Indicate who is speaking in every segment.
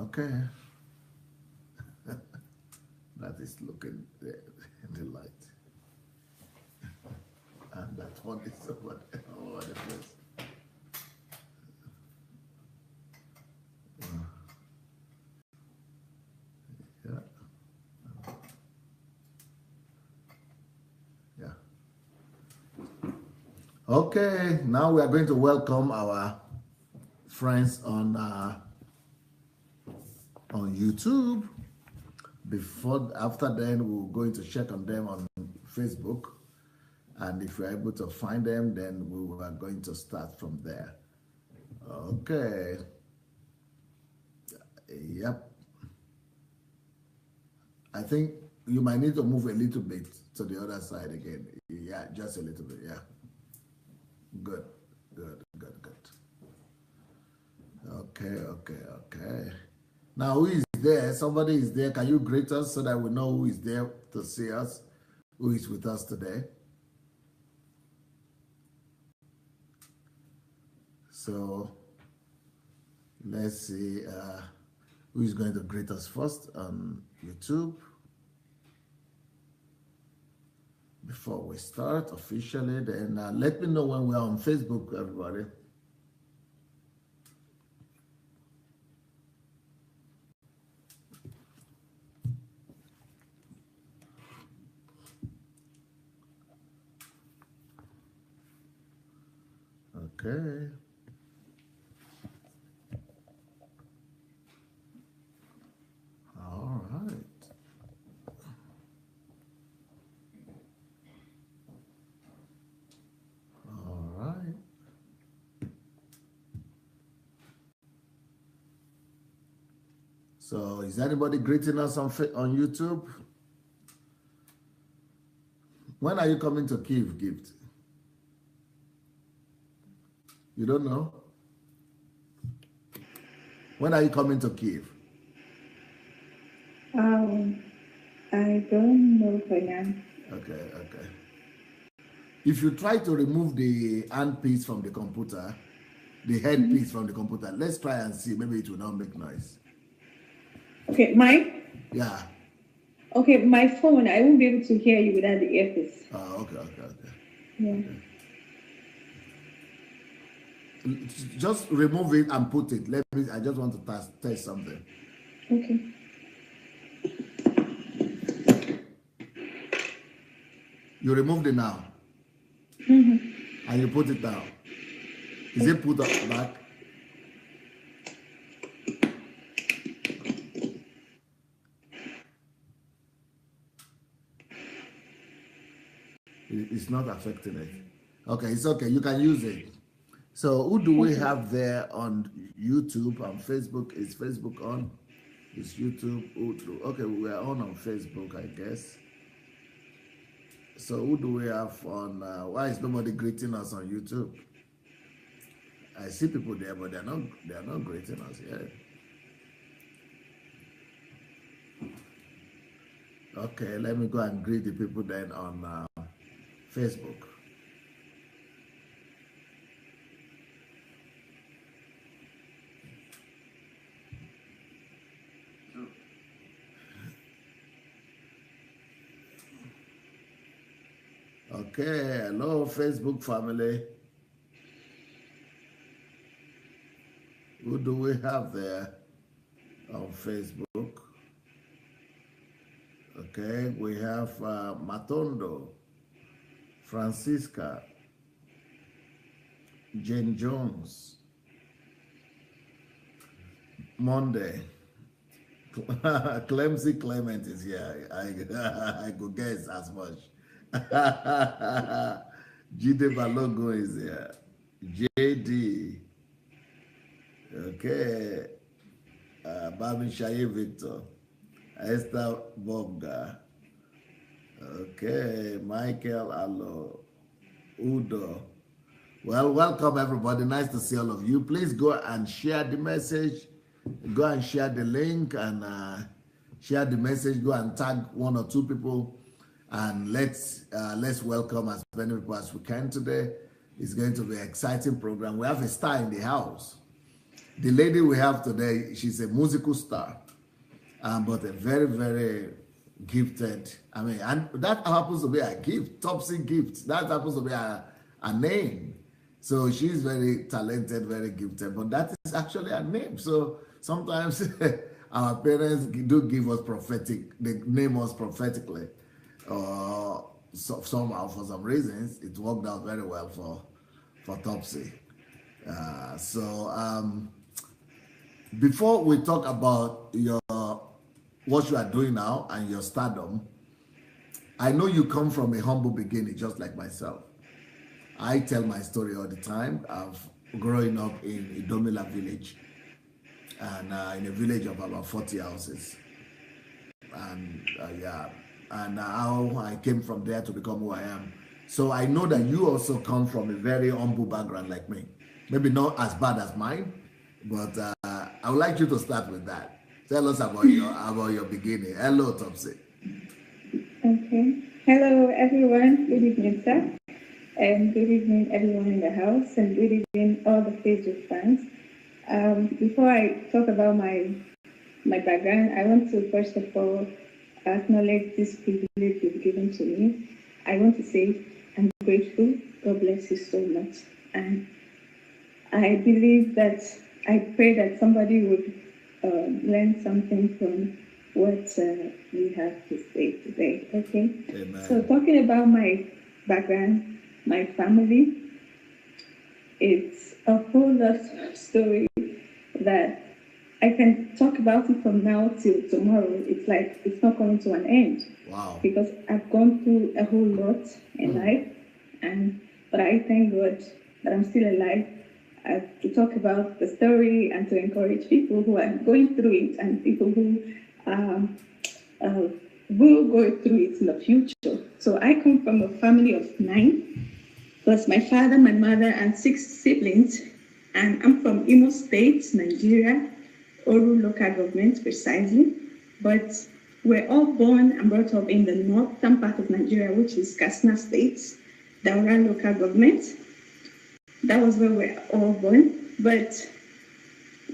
Speaker 1: Okay. That is looking the light. And that one is over the place. Yeah. Yeah. Okay, now we are going to welcome our friends on YouTube. After then, we're going to check on them on Facebook, and if we're able to find them, then we are going to start from there. Okay. Yep. I think you might need to move a little bit to the other side again. Yeah, just a little bit. Yeah. Good. Okay. Now, who is there? Somebody is there. Can you greet us so that we know who is there to see us, who is with us today? So, let's see who is going to greet us first on YouTube. Before we start officially, then let me know when we're on Facebook, everybody. Okay. All right. All right. So, is anybody greeting us on YouTube? When are you coming to Kyiv, Gift? You don't know? When are you coming to Kyiv?
Speaker 2: I don't know for now.
Speaker 1: Okay. If you try to remove the handpiece from the computer, the headpiece from the computer, let's try and see. Maybe it will not make noise.
Speaker 2: Okay, mine?
Speaker 1: Yeah.
Speaker 2: Okay, my phone, I won't be able to hear you without the earpiece.
Speaker 1: Oh, okay.
Speaker 2: Yeah.
Speaker 1: Okay. Just remove it and put it. I just want to test something.
Speaker 2: Okay.
Speaker 1: You removed it now. And you put it down. Is it put back? It's not affecting it. Okay, it's okay. You can use it. So who do we have there on YouTube and Facebook? Is Facebook on? Is YouTube? Okay, we are on Facebook, I guess. So who do we have on? Why is nobody greeting us on YouTube? I see people there, but they're not greeting us yet. Okay, let me go and greet the people then on Facebook. Okay, hello Facebook family. Who do we have there on Facebook? Okay, we have Matondo, Francisca, Jane Jones, Monday, Clemsy Clement is here. I could guess as much. Jide Balogo is here. JD. Okay. Babi Shaye Victor. Esther Bobga. Okay. Michael Allo. Udo. Well, welcome everybody. Nice to see all of you. Please go and share the message. Go and share the link and share the message. Go and tag one or two people. And let's welcome as many people as we can today. It's going to be an exciting program. We have a star in the house. The lady we have today, she's a musical star, but a very, very gifted. I mean, and that happens to be a gift, Topsy gift. That happens to be a name. So she's very talented, very gifted, but that is actually a name. So sometimes our parents do give us prophetic, they name us prophetically. So somehow, for some reasons, it worked out very well for Topsy. Before we talk about your what you are doing now and your stardom, I know you come from a humble beginning, just like myself. I tell my story all the time of growing up in Idomila village, and in a village of about 40 houses, and yeah, and how I came from there to become who I am. So I know that you also come from a very humble background like me. Maybe not as bad as mine, but I would like you to start with that. Tell us about your beginning. Hello, Topsy.
Speaker 2: Okay. Hello, everyone. Good evening, sir. And good evening, everyone in the house, and good evening, all the Facebook fans. Before I talk about my background, I want to first of all acknowledge this privilege you've given to me. I want to say I'm grateful. God bless you so much. And I believe that I pray that somebody would learn something from what we have to say today. Okay.
Speaker 1: Amen.
Speaker 2: So talking about my background, my family, it's a whole lot of story that I can talk about it from now till tomorrow. It's like it's not coming to an end.
Speaker 1: Wow.
Speaker 2: Because I've gone through a whole lot in life, but I thank God that I'm still alive to talk about the story and to encourage people who are going through it and people who will go through it in the future. So I come from a family of 9, plus my father, my mother, and 6 siblings. And I'm from Imo State, Nigeria, Oru local government precisely. But we're all born and brought up in the northern part of Nigeria, which is Katsina State, Daura local government. That was where we're all born. But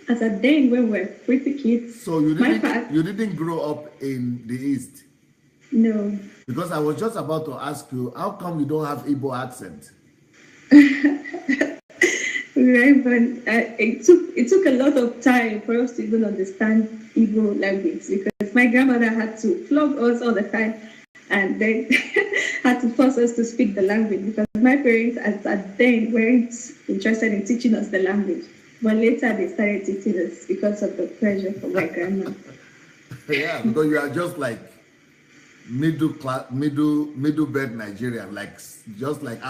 Speaker 2: as a day when we're pretty kids,
Speaker 1: so you didn't grow up in the East?
Speaker 2: No.
Speaker 1: Because I was just about to ask you, how come you don't have Igbo accent?
Speaker 2: Right, but it took a lot of time for us to even understand Igbo language, because my grandmother had to flog us all the time, and then had to force us to speak the language, because my parents at then weren't interested in teaching us the language. But later they started teaching us because of the pressure from my grandma.
Speaker 1: Yeah, because you are just like middle bed Nigerian, like just like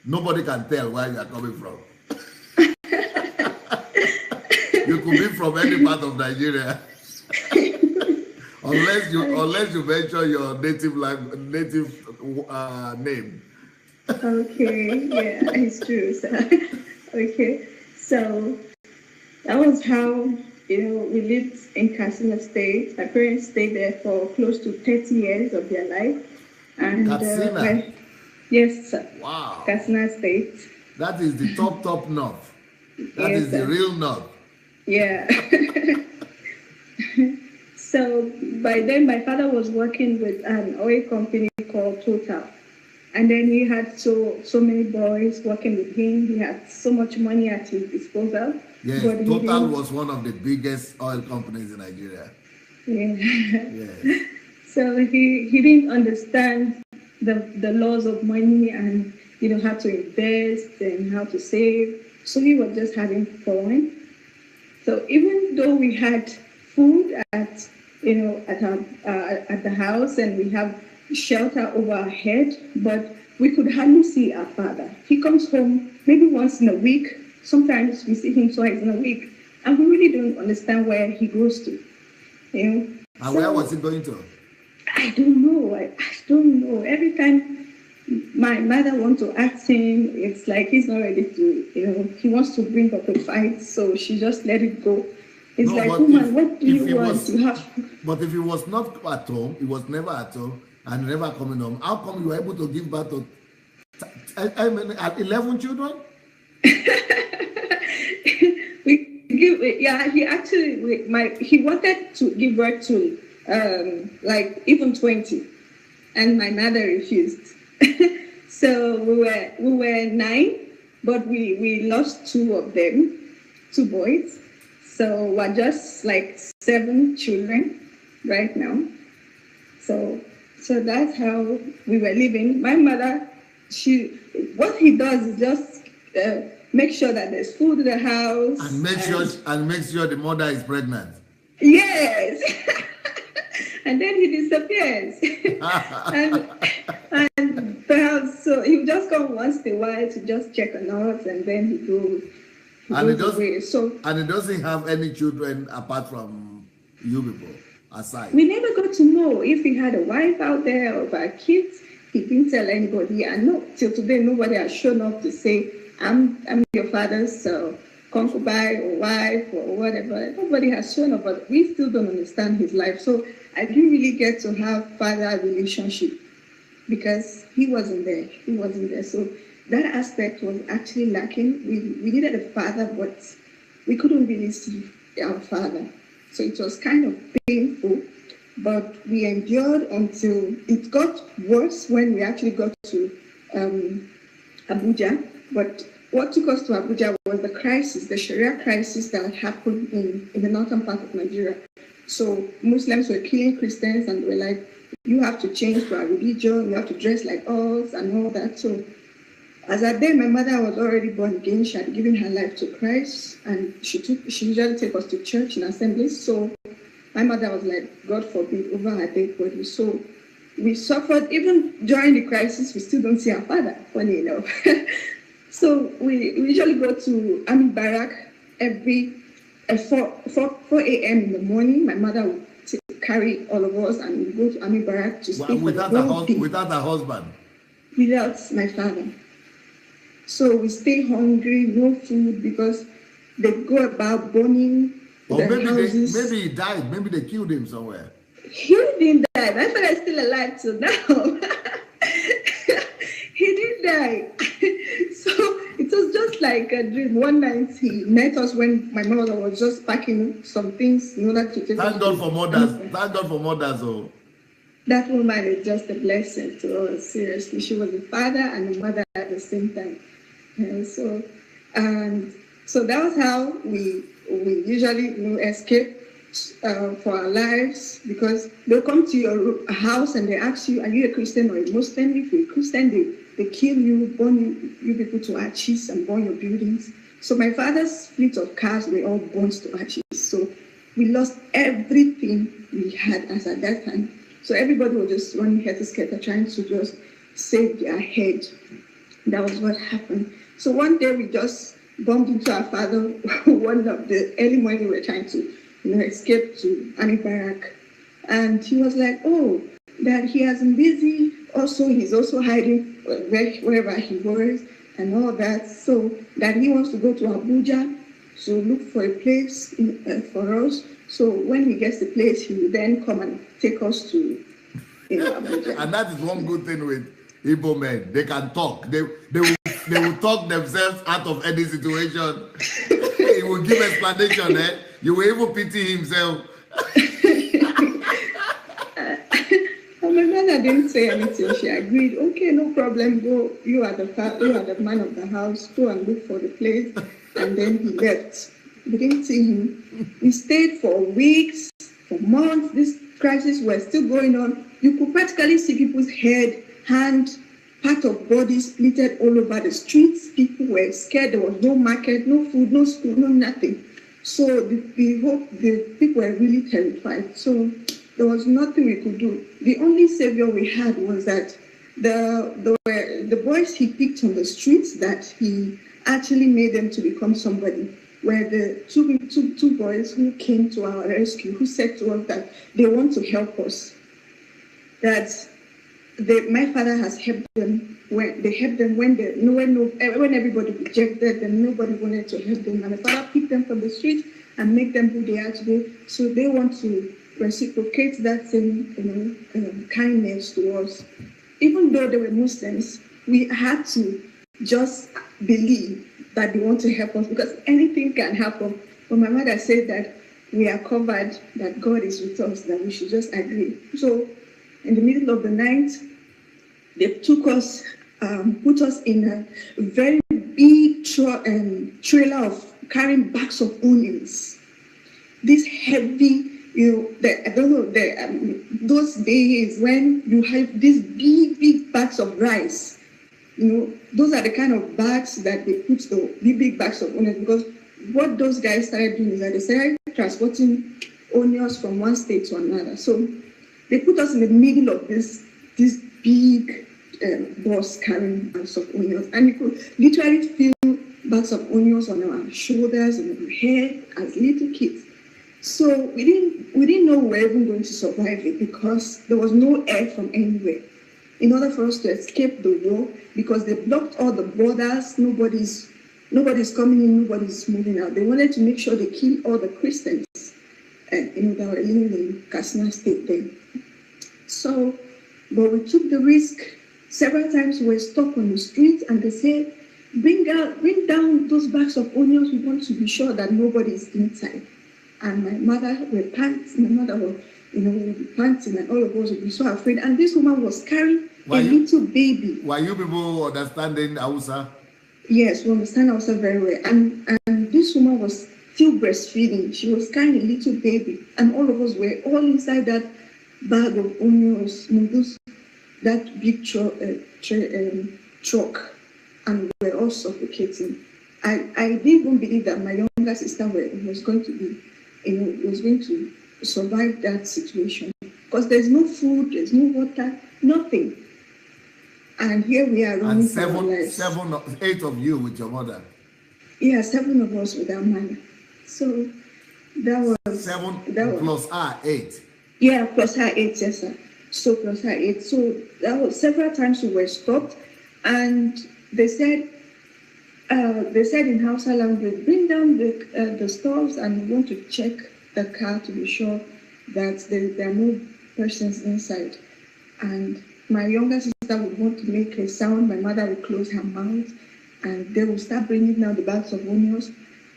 Speaker 1: nobody can tell where you are coming from. You could be from any part of Nigeria, unless you mention your native name.
Speaker 2: Okay, yeah, it's true. So, okay, so that was how we lived in Katsina State. My parents stayed there for close to 30 years of their life, and
Speaker 1: Katsina.
Speaker 2: Yes, sir.
Speaker 1: Wow.
Speaker 2: Katsina State.
Speaker 1: That is the top north. That
Speaker 2: Yes,
Speaker 1: is the
Speaker 2: sir.
Speaker 1: real north.
Speaker 2: Yeah. So by then, my father was working with an oil company called Total. And then he had so many boys working with him. He had so much money at his disposal.
Speaker 1: Yes, Total was one of the biggest oil companies in Nigeria.
Speaker 2: Yeah.
Speaker 1: Yes.
Speaker 2: So he didn't understand the laws of money and how to invest and how to save. So he was just having fun. So even though we had food at the house, and we have shelter over our head, but we could hardly see our father. He comes home maybe once in a week. Sometimes we see him twice in a week, and we really don't understand where he goes to.
Speaker 1: And where was he going to?
Speaker 2: I don't know. I don't know. Every time my mother wants to ask him, it's like he's not ready to, he wants to bring up a fight, so she just let it go. It's no, like, woman, what do you want to have?
Speaker 1: But if he was not at home, he was never at home and never coming home, how come you were able to give birth to 11 children?
Speaker 2: we yeah, he actually, he wanted to give birth to like even 20, and my mother refused. So we were 9, but we lost 2 of them, 2 boys. So we're just like 7 children right now. So that's how we were living. My mother, what he does is just make sure that there's food in the house
Speaker 1: And make sure the mother is pregnant.
Speaker 2: yes. And then he disappears. and and perhaps so he would just come once in a while to just check on us, and then he goes away.
Speaker 1: And he doesn't have any children apart from you people aside.
Speaker 2: We never got to know if he had a wife out there or our kids. He didn't tell anybody, and no, till today nobody has shown up to say I'm your father's concubine or wife or whatever. Nobody has shown up, but we still don't understand his life. So I didn't really get to have father relationship because he wasn't there. He wasn't there. So that aspect was actually lacking. We needed a father, but we couldn't really see our father. So it was kind of painful, but we endured until it got worse when we actually got to Abuja. But what took us to Abuja was the crisis, the Sharia crisis that happened in the northern part of Nigeria. So Muslims were killing Christians, and they were like, you have to change to our religion, you have to dress like us and all that. So as at then, my mother was already born again. She had given her life to Christ, and she usually take us to church and assemblies. So my mother was like, God forbid, over her dead body. So we suffered. Even during the crisis, we still don't see our father, funny enough. So we usually go to Army Barrack every 4 a.m. in the morning. My mother would carry all of us, and we go to Army Barrack to stay
Speaker 1: without a husband?
Speaker 2: Without my father. So we stay hungry, no food, because they go about burning houses.
Speaker 1: Maybe he died. Maybe they killed him somewhere.
Speaker 2: He didn't die. My father is still alive till now. He didn't die. So it was just like a dream. One night he met us when my mother was just packing some things in order to take us.
Speaker 1: Thank God for mothers. Thank God for mothers. Oh.
Speaker 2: That woman is just a blessing to us. Seriously, she was a father and a mother at the same time. So that was how we usually escape for our lives, because they'll come to your house and they ask you, are you a Christian or a Muslim? If you're a Christian, they kill you, burn you people to ashes and burn your buildings. So my father's fleet of cars were all burned to ashes. So we lost everything we had as at that time. So everybody was just running head-to-skelter, trying to just save their head. That was what happened. So one day we just bumped into our father. One of the early morning we were trying to escape to Army Barrack. And he was like, oh, that he has been busy. Also, he's also hiding wherever he was and all that. So that he wants to go to Abuja to look for a place for us. So when he gets the place, he will then come and take us to Abuja.
Speaker 1: And that is one good thing with Igbo men. They can talk. They will talk themselves out of any situation. He will give explanation. You will even pity himself.
Speaker 2: My mother didn't say anything. She agreed. Okay, no problem. Go. You are the man of the house. Go and look for the place. And then he left. We didn't see him. We stayed for weeks, for months. This crisis was still going on. You could practically see people's head, hand, part of body splitted all over the streets. People were scared. There was no market, no food, no school, no nothing. So the people were really terrified. So there was nothing we could do. The only savior we had was that the boys he picked on the streets, that he actually made them to become somebody, were the two boys who came to our rescue, who said to us that they want to help us. That my father has helped them when everybody rejected them, nobody wanted to help them, and my father picked them from the street and make them who they are today. So they want to reciprocate that same kindness to us. Even though they were Muslims, we had to just believe that they want to help us, because anything can happen. But my mother said that we are covered, that God is with us, that we should just agree. So in the middle of the night, they took us, put us in a very big trailer of carrying bags of onions. This heavy, I don't know, those days when you have these big bags of rice, those are the kind of bags that they put the big bags of onions, because what those guys started doing is that they started transporting onions from one state to another. So they put us in the middle of this big bus carrying bags of onions, and you could literally feel bags of onions on our shoulders and our head as little kids. So we didn't know we were even going to survive it, because there was no air from anywhere. In order for us to escape the war, because they blocked all the borders, nobody's coming in, nobody's moving out. They wanted to make sure they killed all the Christians, that were living in Katsina State then. So, but we took the risk. Several times we were stopped on the street, and they said, bring down those bags of onions. We want to be sure that nobody is inside. And my mother was panting, and all of us would be so afraid. And this woman was carrying little baby.
Speaker 1: Were you people understanding Hausa?
Speaker 2: Yes, we understand Hausa very well. And this woman was still breastfeeding. She was carrying a little baby. And all of us were all inside that bag of onions, that big truck. And we were all suffocating. I didn't even believe that my younger sister was going to survive that situation, because there's no food, there's no water, nothing. And here we are running for our lives.
Speaker 1: 8 of you with your mother.
Speaker 2: Yeah, 7 of us with our mother. So that was
Speaker 1: 7 plus her 8.
Speaker 2: Yeah, plus her 8, yes, sir. So plus her 8. So that was several times we were stopped, and they said in Hausa language, bring down the stores, and we want to check the car to be sure that there are no persons inside. And my younger sister would want to make a sound. My mother would close her mouth, and they would start bringing down the bags of onions.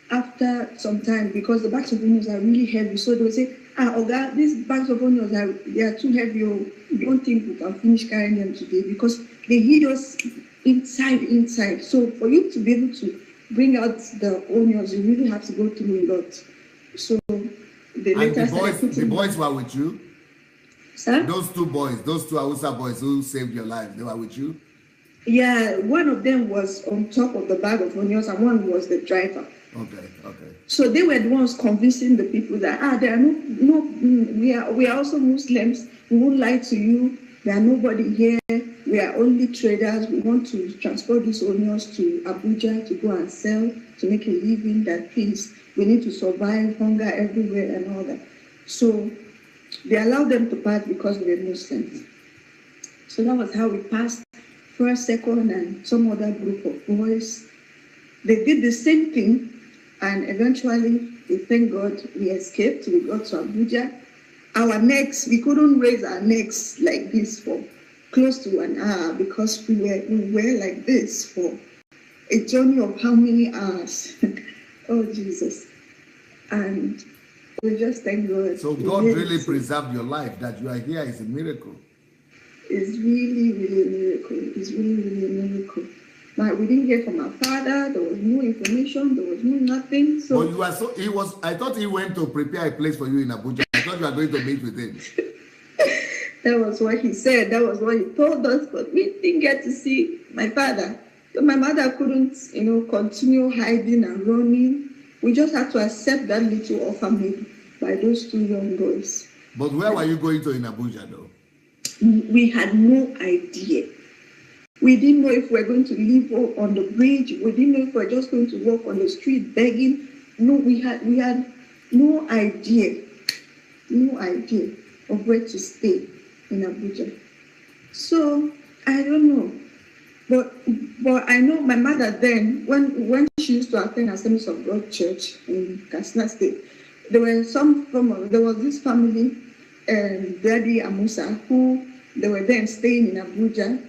Speaker 2: After some time, because the bags of onions are really heavy, so they would say, Oga, these bags of onions they are too heavy. We don't think we can finish carrying them today, because they hid us inside. So for you to be able to bring out the onions, you really have to go through a lot. So
Speaker 1: the boys were with you?
Speaker 2: Sir?
Speaker 1: Those 2 boys, those 2 Hausa boys who saved your life, they were with you?
Speaker 2: Yeah, one of them was on top of the bag of onions, and one was the driver.
Speaker 1: Okay.
Speaker 2: So they were the ones convincing the people that there are we are also Muslims. We won't lie to you. There are nobody here. We are only traders. We want to transport these onions to Abuja to go and sell, to make a living. That please, we need to survive, hunger everywhere and all that. So they allowed them to pass because they were Muslims. So that was how we passed. First, second, and some other group of boys. They did the same thing, and eventually, we thank God, we escaped. We got to Abuja. Our necks, we couldn't raise our necks like this for close to an hour, because we were like this for a journey of how many hours? Oh, Jesus. And we just thank God.
Speaker 1: So God really preserved your life. That you are here is a miracle.
Speaker 2: It's really, really a miracle. It's really, really a miracle. But we didn't hear from our father. There was no information. There was no nothing. So
Speaker 1: but you are I thought he went to prepare a place for you in Abuja. I thought you were going to meet with him.
Speaker 2: That was what he said. That was what he told us. But we didn't get to see my father. So my mother couldn't, continue hiding and running. We just had to accept that little offer made by those 2 young boys.
Speaker 1: But where were you going to in Abuja, though?
Speaker 2: We had no idea. We didn't know if we were going to live on the bridge. We didn't know if we were just going to walk on the street begging. No, we had no idea of where to stay in Abuja. So I don't know. But I know my mother then, when she used to attend Assemblies of God Church in Katsina State, there was this family, Daddy Amusa, who they were then staying in Abuja,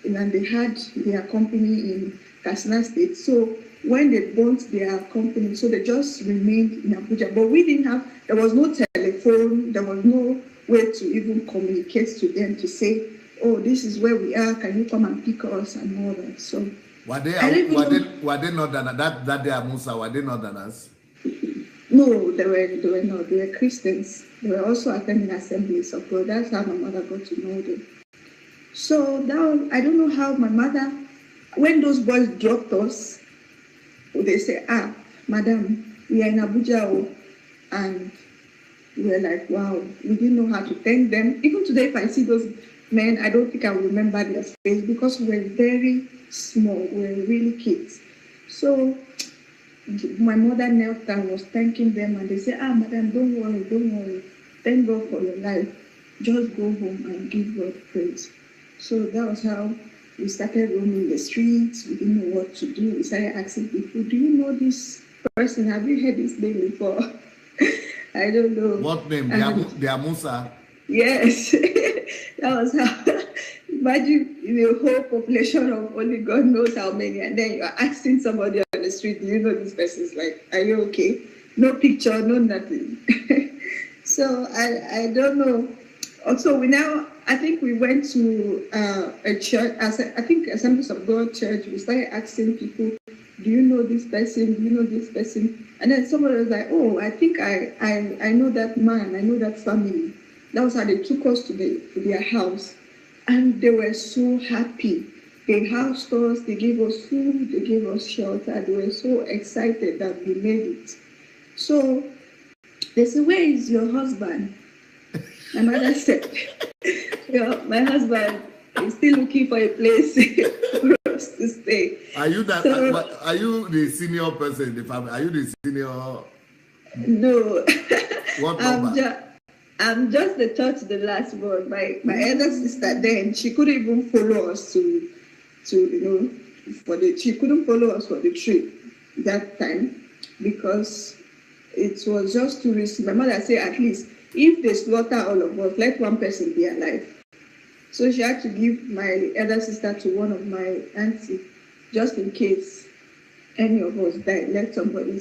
Speaker 2: and they had their company in Katsina State. So when they bought their company, so they just remained in Abuja. But we didn't have, there was no telephone, there was no way to even communicate to them to say, oh, this is where we are, can you come and pick us and all that. So
Speaker 1: Were they
Speaker 2: I don't
Speaker 1: were
Speaker 2: know.
Speaker 1: they were they northern that day Musa, were they northerners?
Speaker 2: No, they were not. They were Christians. They were also attending assemblies of God. That's how my mother got to know them. So now I don't know how my mother, when those boys dropped us, they say, madam, we are in Abuja, and we were like, wow, we didn't know how to thank them. Even today, if I see those men, I don't think I will remember their face because we were very small, we were really kids. So my mother knelt down, was thanking them, and they said, madam, don't worry. Thank God for your life. Just go home and give God praise. So that was how we started roaming the streets. We didn't know what to do. We started asking people, do you know this person? Have you heard this name before? I don't know.
Speaker 1: What name? They are Musa.
Speaker 2: Yes. That was how. Imagine the whole population of only God knows how many, and then you're asking somebody on the street, do you know this person's like, are you okay? No picture, no nothing. So I don't know. Also, I think we went to a church, I think Assemblies of God church. We started asking people, do you know this person? Do you know this person? And then somebody was like, oh, I think I know that man, I know that family. That was how they took us to their house. And they were so happy. They housed us, they gave us food, they gave us shelter. They were so excited that we made it. So they said, where is your husband? My mother said, my husband is still looking for a place for us to stay.
Speaker 1: Are you are you the senior person in the family? Are you the senior?
Speaker 2: No.
Speaker 1: What number?
Speaker 2: I'm just the third to the last born. My elder sister then, she couldn't even follow us to she couldn't follow us for the trip that time because it was just too risky. My mother said, at least if they slaughter all of us, let one person be alive. So she had to give my elder sister to one of my auntie, just in case any of us died, let somebody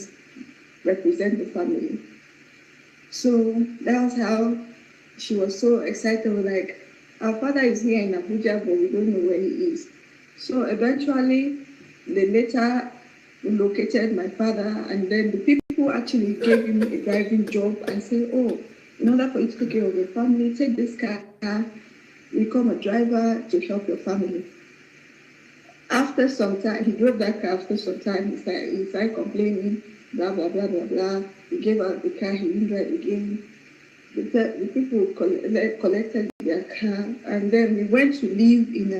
Speaker 2: represent the family. So that was how she was so excited. We're like, our father is here in Abuja, but we don't know where he is. So eventually, they later located my father, and then the people actually gave him a driving job and said, oh, in order for you to take care of your family, take this car, become a driver to help your family. After some time, he drove that car. After some time, he started complaining, blah, blah, blah, blah, blah. He gave out the car, he didn't drive again. The people collected their car, and then we went to live in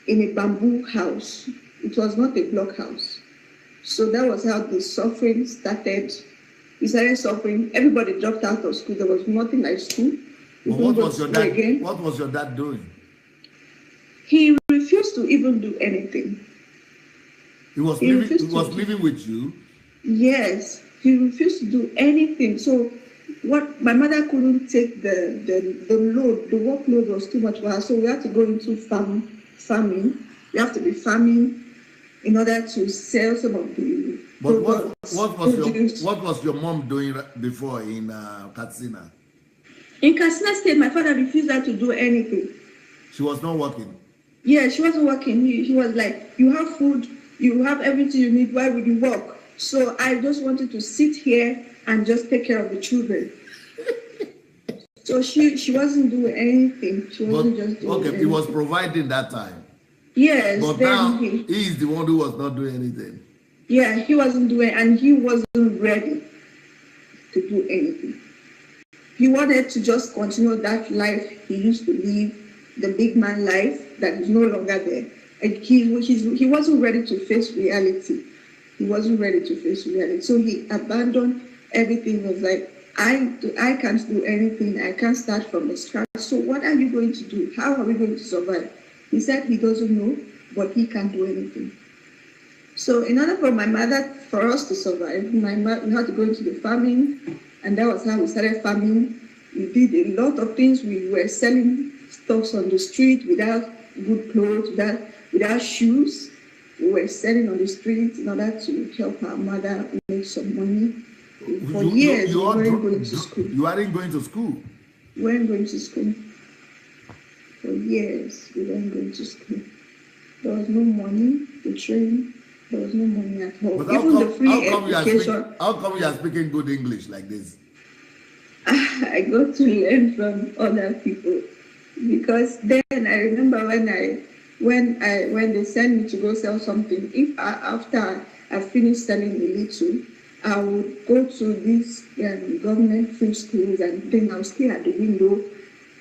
Speaker 2: a bamboo house. It was not a block house. So that was how the suffering started. We started suffering. Everybody dropped out of school. There was nothing like school.
Speaker 1: Well, what was your dad doing?
Speaker 2: He refused to even do anything.
Speaker 1: He was living with you?
Speaker 2: Yes, he refused to do anything. So what my mother couldn't take the load, the workload was too much for her. So we had to go into farming. We have to be farming in order to sell some of the products.
Speaker 1: What was your mom doing before in Katsina?
Speaker 2: In Katsina State, my father refused her to do anything.
Speaker 1: She was not working?
Speaker 2: Yeah, she wasn't working. He was like, you have food, you have everything you need, why would you work? So I just wanted to sit here and just take care of the children. So she wasn't doing anything. She wasn't just doing anything.
Speaker 1: He was providing that time.
Speaker 2: Yes.
Speaker 1: But now he is the one who was not doing anything.
Speaker 2: Yeah, he wasn't doing, and he wasn't ready to do anything. He wanted to just continue that life he used to live, the big man life that is no longer there. And he wasn't ready to face reality. He wasn't ready to face reality. So he abandoned everything. He was like, I can't do anything. I can't start from the scratch. So what are you going to do? How are we going to survive? He said he doesn't know, but he can't do anything. So in order for us to survive, we had to go into the farming, and that was how we started farming. We did a lot of things. We were selling stuff on the street without good clothes, without shoes.
Speaker 3: we were selling on the street in order to help our mother make some money. For years, we weren't going to school.
Speaker 1: You aren't going to school?
Speaker 3: We weren't going to school. For years, we weren't going to school. There was no money to train. There was no money at all.
Speaker 1: But
Speaker 3: Even the free education.
Speaker 1: How come you are speaking good English like this?
Speaker 3: I got to learn from other people, because then I remember when they sent me to go sell something. After I finished selling a little, I would go to these government free schools, and then I would stay at the window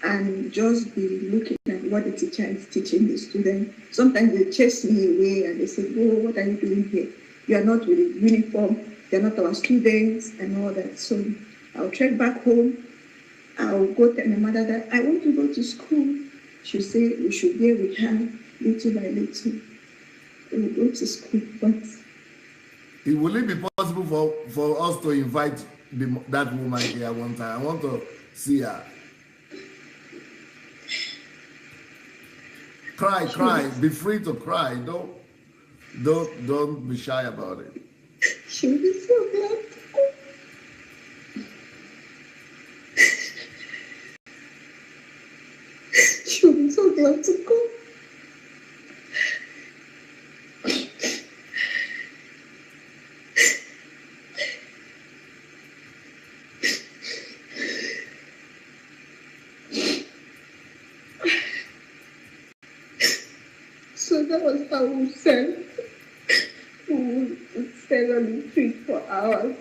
Speaker 3: and just be looking at what the teacher is teaching the students. Sometimes they chase me away and they say, "Oh, what are you doing here? You are not with the uniform. You are not our students," and all that. So I'll trek back home. I'll go tell my mother that I want to go to school. She'll say we should be with her little by little. We'll go to school. But
Speaker 1: will it be possible for us to invite that woman here one time? I want to see her. Cry. Be free to cry. Don't be shy about it.
Speaker 3: She'll be so glad. She'll be so glad to go. So that was how we sang. We would stand on the street for hours,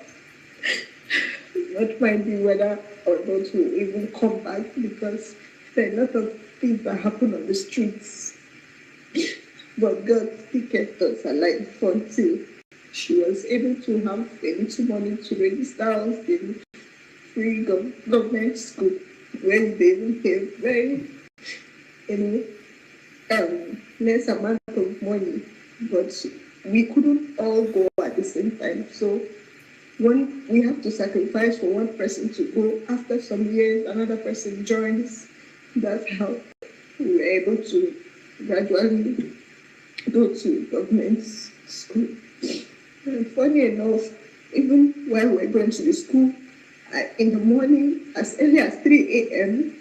Speaker 3: not minding whether or not we'll even come back, because there are a lot of things that happen on the streets. But God still kept us alive until she was able to have a little money to register us in free government school, where they even pay very, less amount of money, but we couldn't all go at the same time. So when we have to sacrifice for one person to go, after some years, another person joins. That's how we were able to gradually go to government school. And funny enough, even while we were going to the school, in the morning, as early as 3 a.m.,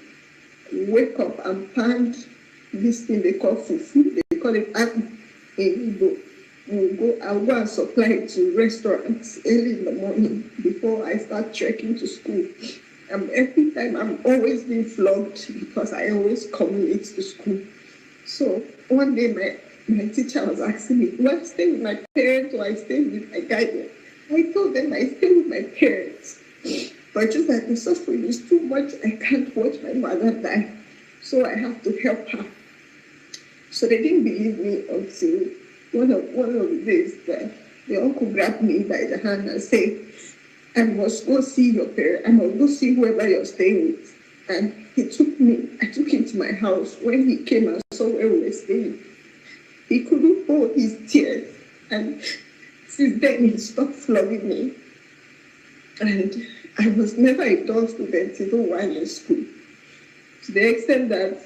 Speaker 3: we wake up and pound this thing they call fufu. They call it akpu in Igbo. I'll go and supply it to restaurants early in the morning before I start trekking to school. Every time I'm always being flogged because I always come late to school. So one day my teacher was asking me, do I stay with my parents or I stay with my guardian? I told them I stay with my parents. But just like the suffering is too much, I can't watch my mother die. So I have to help her. So they didn't believe me until one of the days that the uncle grabbed me by the hand and said, I must go see your parents. I must go see whoever you're staying with. And I took him to my house. When he came and saw where we were staying, he couldn't hold his tears. And since then, he stopped flogging me. And I was never a dull student, even while in school. To the extent that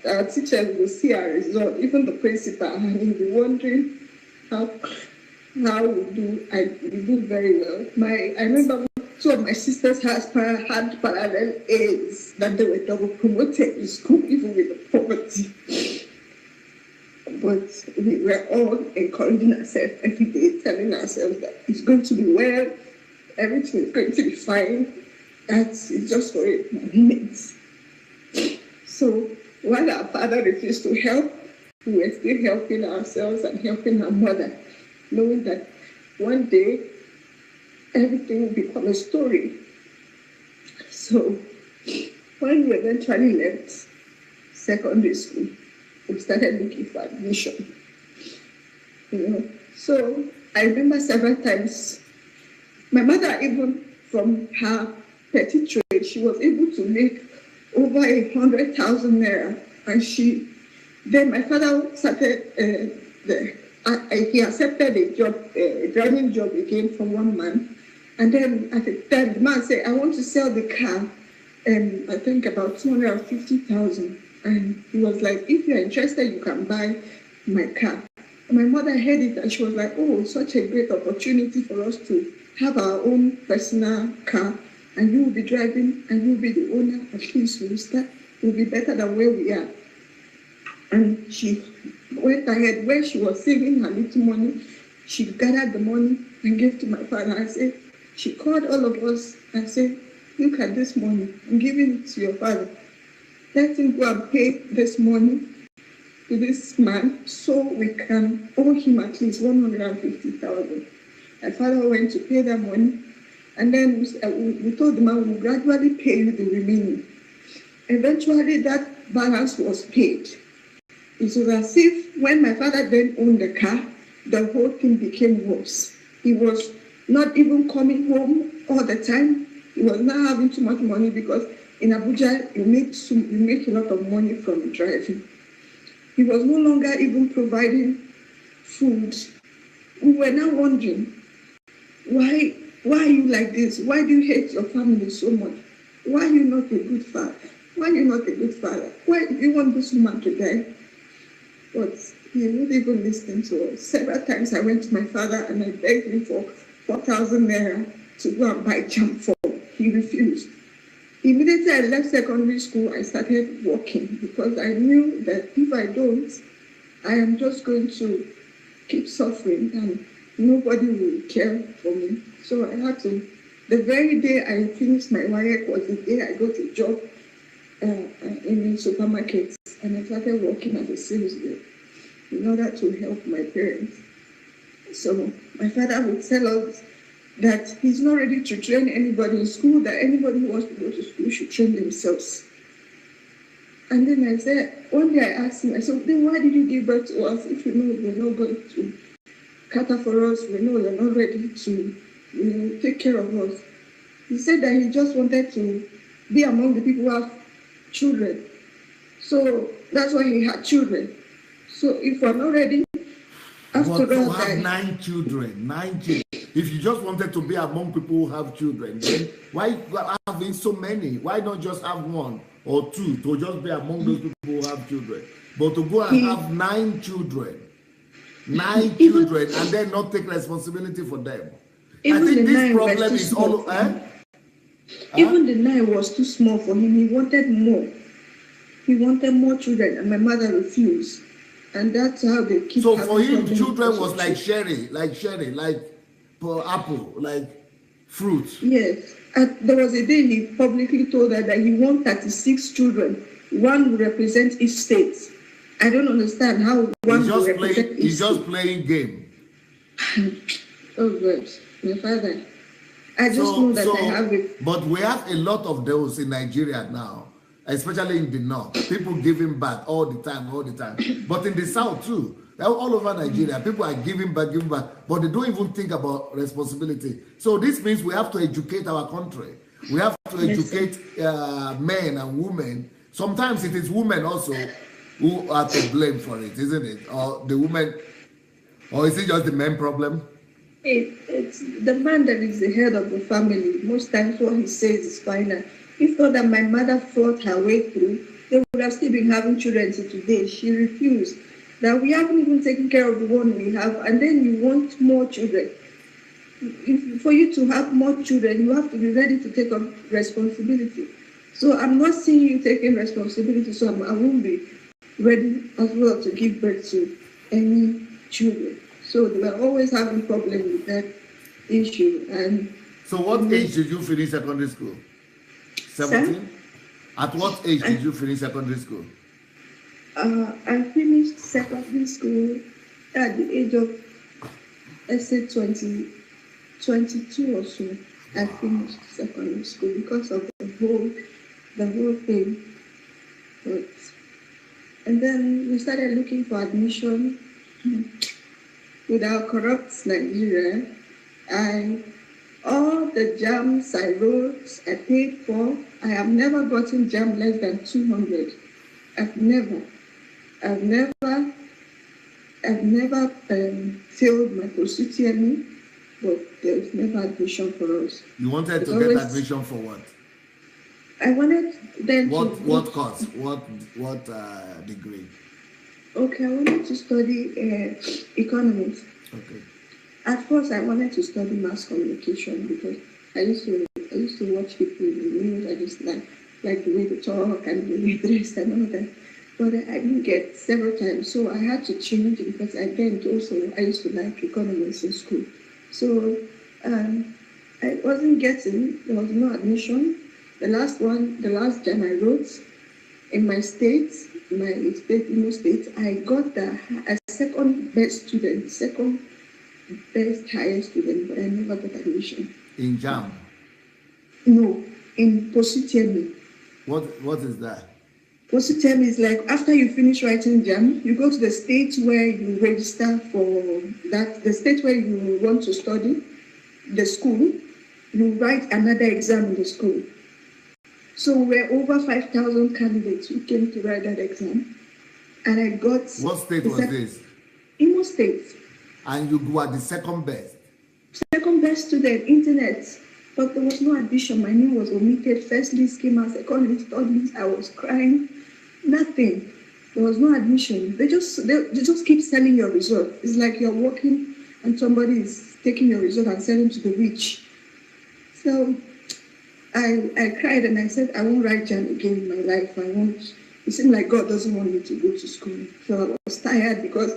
Speaker 3: our teachers will see our result, even the principal, and he'll be wondering how we do. We do very well. I remember two of my sisters had parallel A's, that they were double promoted in school, even with the poverty. But we were all encouraging ourselves every day, telling ourselves that it's going to be well, everything is going to be fine. That's just for a minute. So while our father refused to help, we were still helping ourselves and helping our mother, knowing that one day everything will become a story. So when we eventually left secondary school, we started looking for admission. So I remember several times, my mother, even from her petty trade, she was able to make over 100,000 naira. And then my father started, he accepted a driving job again from one man. And then at the time, the man said, I want to sell the car, and I think about 250,000. And he was like, if you're interested, you can buy my car. My mother heard it and she was like, oh, such a great opportunity for us to have our own personal car, and you will be driving and you will be the owner. At least we'll be better than where we are. And she went ahead. When she was saving her little money, she gathered the money and gave to my father. I said, she called all of us and said, look at this money, I'm giving it to your father. Let him go and pay this money to this man so we can owe him at least 150,000. My father went to pay that money, and then we told the man we'll gradually pay you the remaining. Eventually, that balance was paid. It was as if when my father then owned the car, the whole thing became worse. He was not even coming home all the time. He was not having too much money because in Abuja, you make a lot of money from driving. He was no longer even providing food. We were now wondering, why are you like this? Why do you hate your family so much? Why are you not a good father? Why are you not a good father? Why do you want this woman to die? But he wouldn't even listen to us. Several times I went to my father and I begged him for 4,000 naira to go and buy jam for. He refused. Immediately I left secondary school, I started working because I knew that if I don't, I am just going to keep suffering and nobody will care for me. So I had to, the very day I finished my work was the day I got a job in the supermarket, and I started working as a sales girl in order to help my parents. So my father would tell us that he's not ready to train anybody in school, that anybody who wants to go to school should train themselves. And then I said, one day I asked him, I said, then why did you give birth to us if you know you're not going to cater for us, we know you're not ready to take care of us? He said that he just wanted to be among the people who have children. So that's why he had children. So if we're not ready, after
Speaker 1: to
Speaker 3: all,
Speaker 1: have 9 children. If you just wanted to be among people who have children, then why having so many? Why not just have 1 or 2 to just be among those people who have children? But to go and have 9 children, and then not take responsibility for them. I think this problem is all.
Speaker 3: Even the 9 was too small for him. He wanted more. He wanted more children, and my mother refused. And that's how they keep.
Speaker 1: So for him, children was like cherry, like apple, like fruit.
Speaker 3: Yes. And there was a day he publicly told her that he wants 36 children. 1 will represent each state. I don't understand how one will represent each state.
Speaker 1: He's just playing game.
Speaker 3: Oh God, my father. I just know that I have it.
Speaker 1: But we have a lot of those in Nigeria now, especially in the north. People giving back all the time. But in the south too, all over Nigeria, people are giving back, but they don't even think about responsibility. So this means we have to educate our country. We have to educate men and women. Sometimes it is women also who are to blame for it, isn't it? Or the women, or is it just the men problem?
Speaker 3: It's the man that is the head of the family. Most times what he says is final. If not that my mother fought her way through, they would have still been having children till today. She refused. That we haven't even taken care of the one we have, and then you want more children. For you to have more children, you have to be ready to take on responsibility. So I'm not seeing you taking responsibility, so I won't be ready as well to give birth to any children. So they were always having problems with that issue. And
Speaker 1: so what age did you finish secondary school? 17? At what age did you finish secondary school?
Speaker 3: I finished secondary school at the age of, let's say 22 or so. I finished secondary school because of the whole thing. And then we started looking for admission. With our corrupt Nigeria, all the jams I wrote, I paid for, I have never gotten jam less than 200. I've never failed my pursuit, but there's never admission for us.
Speaker 1: You wanted to get admission for what?
Speaker 3: I wanted them
Speaker 1: what course? What degree?
Speaker 3: Okay, I wanted to study economics.
Speaker 1: Okay.
Speaker 3: At first, I wanted to study mass communication because I used to watch people in the news. I just like the way they talk and the way they dress and all that. But I didn't get several times, so I had to change because again, also I used to like economics in school. So I wasn't getting. There was no admission. The last time I wrote in my state, Imo State, I got a second best student, second best highest student, but I never got admission.
Speaker 1: In JAM.
Speaker 3: No, in Positiemi.
Speaker 1: What is that?
Speaker 3: Positiemi is like after you finish writing JAM, you go to the state where you register for that, the state where you want to study, the school, you write another exam in the school. So we're over 5,000 candidates who came to write that exam. And I got...
Speaker 1: What state was this?
Speaker 3: Imo State.
Speaker 1: And you were the second best?
Speaker 3: Second best student, internet. But there was no admission. My name was omitted. First list came out, second list, third list. I was crying. Nothing. There was no admission. They just keep selling your result. It's like you're working and somebody is taking your result and selling to the rich. So I cried and I said, I won't write JAM again in my life. It seemed like God doesn't want me to go to school. So I was tired because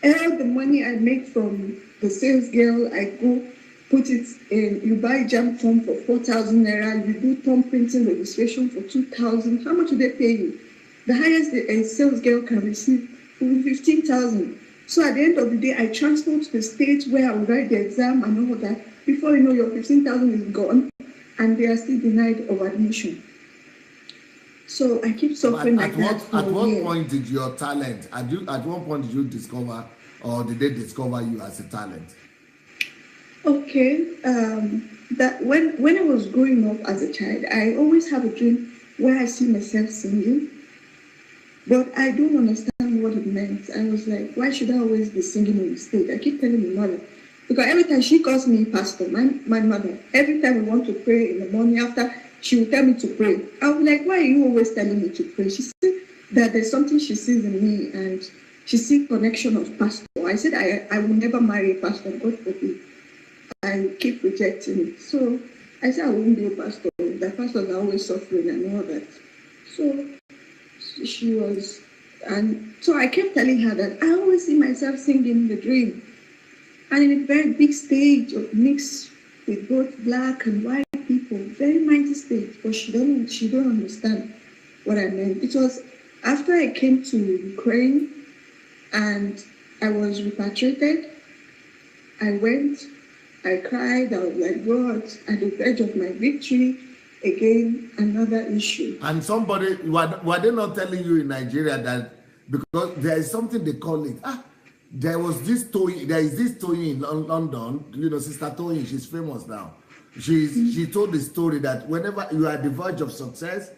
Speaker 3: all the money I make from the sales girl, I go put it in, you buy JAM form for 4,000 naira, you do thumb printing registration for 2,000. How much do they pay you? The highest a sales girl can receive will be 15,000. So at the end of the day, I transferred to the state where I will write the exam and all that. Before you know, your 15,000 is gone. And they are still denied of admission. So I keep suffering like that.
Speaker 1: At what point did your talent, at what point did you discover, or did they discover you as a talent?
Speaker 3: Okay, that when I was growing up as a child, I always have a dream where I see myself singing, but I don't understand what it meant. I was like, why should I always be singing on the stage? I keep telling my mother, because every time she calls me pastor, my mother, every time we want to pray in the morning after, she will tell me to pray. I'll be like, why are you always telling me to pray? She said that there's something she sees in me and she sees connection of pastor. I said, I will never marry a pastor, God forbid. I keep rejecting it. So I said, I won't be a pastor. The pastors are always suffering and all that. So she was, and so I kept telling her that I always see myself singing the dream. And in a very big stage of mixed with both black and white people, very mighty stage, but she don't understand what I meant. It was after I came to Ukraine and I was repatriated, I went, I cried, I was like, God, at the verge of my victory, again, another issue.
Speaker 1: And somebody, were they not telling you in Nigeria that, because there is something they call it, there is this Toyin in London, Sister Toyin, she's famous now. She told the story that whenever you are at the verge of success,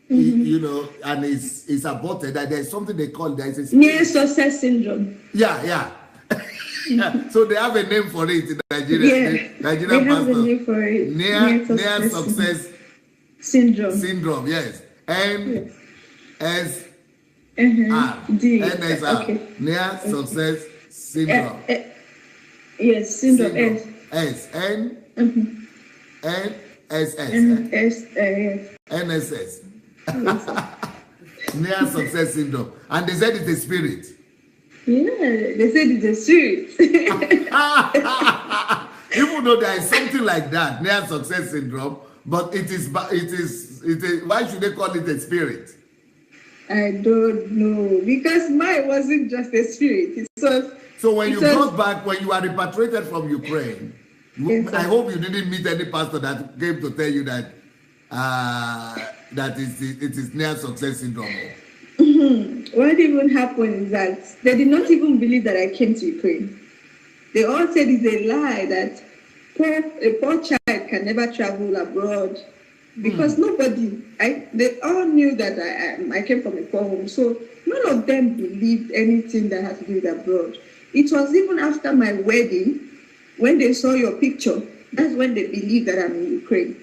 Speaker 1: and it's aborted, that there's something they call, there is a
Speaker 3: near success syndrome.
Speaker 1: Yeah. So they have a name for it in Nigeria.
Speaker 3: Yeah, Nigerian they have a name for it.
Speaker 1: Near success syndrome. Yes. NSR. NSR.
Speaker 3: Okay.
Speaker 1: Near success syndrome.
Speaker 3: Yes, syndrome.
Speaker 1: NSS. Near success syndrome. And they said it's a spirit.
Speaker 3: Yeah, they said it's a spirit.
Speaker 1: Even though there is something like that, near success syndrome, but it is why should they call it a spirit?
Speaker 3: I don't know, because mine wasn't just a spirit.
Speaker 1: So when you got back, when you are repatriated from Ukraine, yes, I hope you didn't meet any pastor that came to tell you that it is near success syndrome.
Speaker 3: What even happened is that they did not even believe that I came to Ukraine. They all said it's a lie that a poor child can never travel abroad because they all knew that I came from a poor home. So none of them believed anything that had to do with abroad. It was even after my wedding, when they saw your picture, that's when they believed that I'm in Ukraine.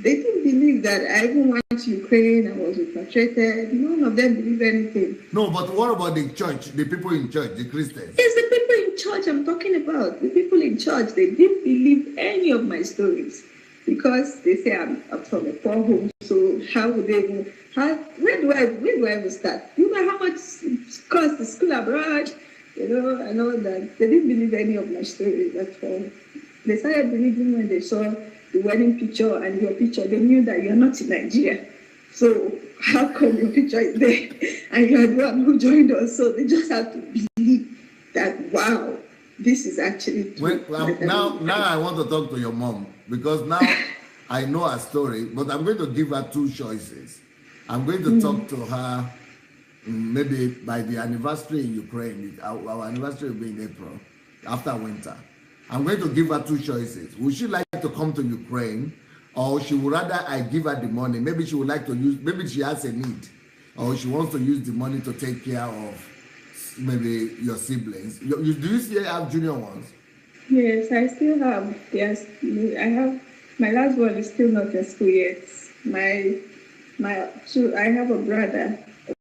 Speaker 3: They didn't believe that I even went to Ukraine. I was repatriated. None of them believe anything.
Speaker 1: No, but what about the church, the people in church, the Christians?
Speaker 3: It's the people in church I'm talking about. The people in church, they didn't believe any of my stories because they say I'm from a poor home. So how would they even? Where do I even start? You know how much it costs to school abroad, and all that. They didn't believe any of my stories at all. They started believing when they saw the wedding picture and your picture. They knew that you're not in Nigeria. So how come your picture is there and you're the one who joined us? So they just have to believe that, wow, this is actually true.
Speaker 1: Now I want to talk to your mom because now I know her story, but I'm going to give her two choices. I'm going to talk to her maybe by the anniversary in Ukraine. Our anniversary will be in April, after winter. I'm going to give her two choices. Would she like to come to Ukraine, or she would rather I give her the money? Maybe she would like to use, maybe she has a need, or she wants to use the money to take care of maybe your siblings. Do you still have junior ones?
Speaker 2: Yes, I still have. Yes, I have. My last one is still not in school yet. I have a brother,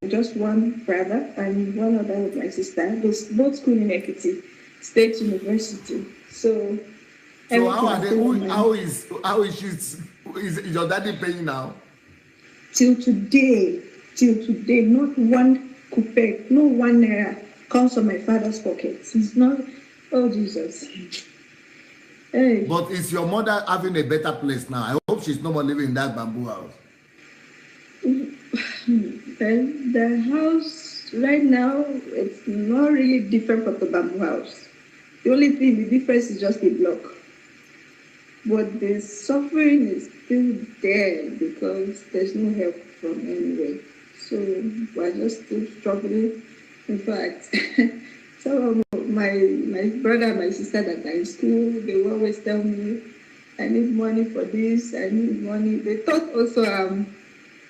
Speaker 2: just one brother, and one other with my sister. They both school in Ekiti State University. So
Speaker 1: how are they? How is your daddy paying now?
Speaker 2: Till today, not one kupe, no one naira comes from my father's pockets. It's not. Oh Jesus. Hey.
Speaker 1: But is your mother having a better place now? I hope she's no more living in that bamboo house.
Speaker 2: The house right now, it's not really different from the bamboo house. The only thing, the difference is just the block. But the suffering is still there because there's no help from anywhere. So we're just still struggling. In fact, some of my brother and my sister that are in school, they will always tell me, I need money for this, I need money. They thought also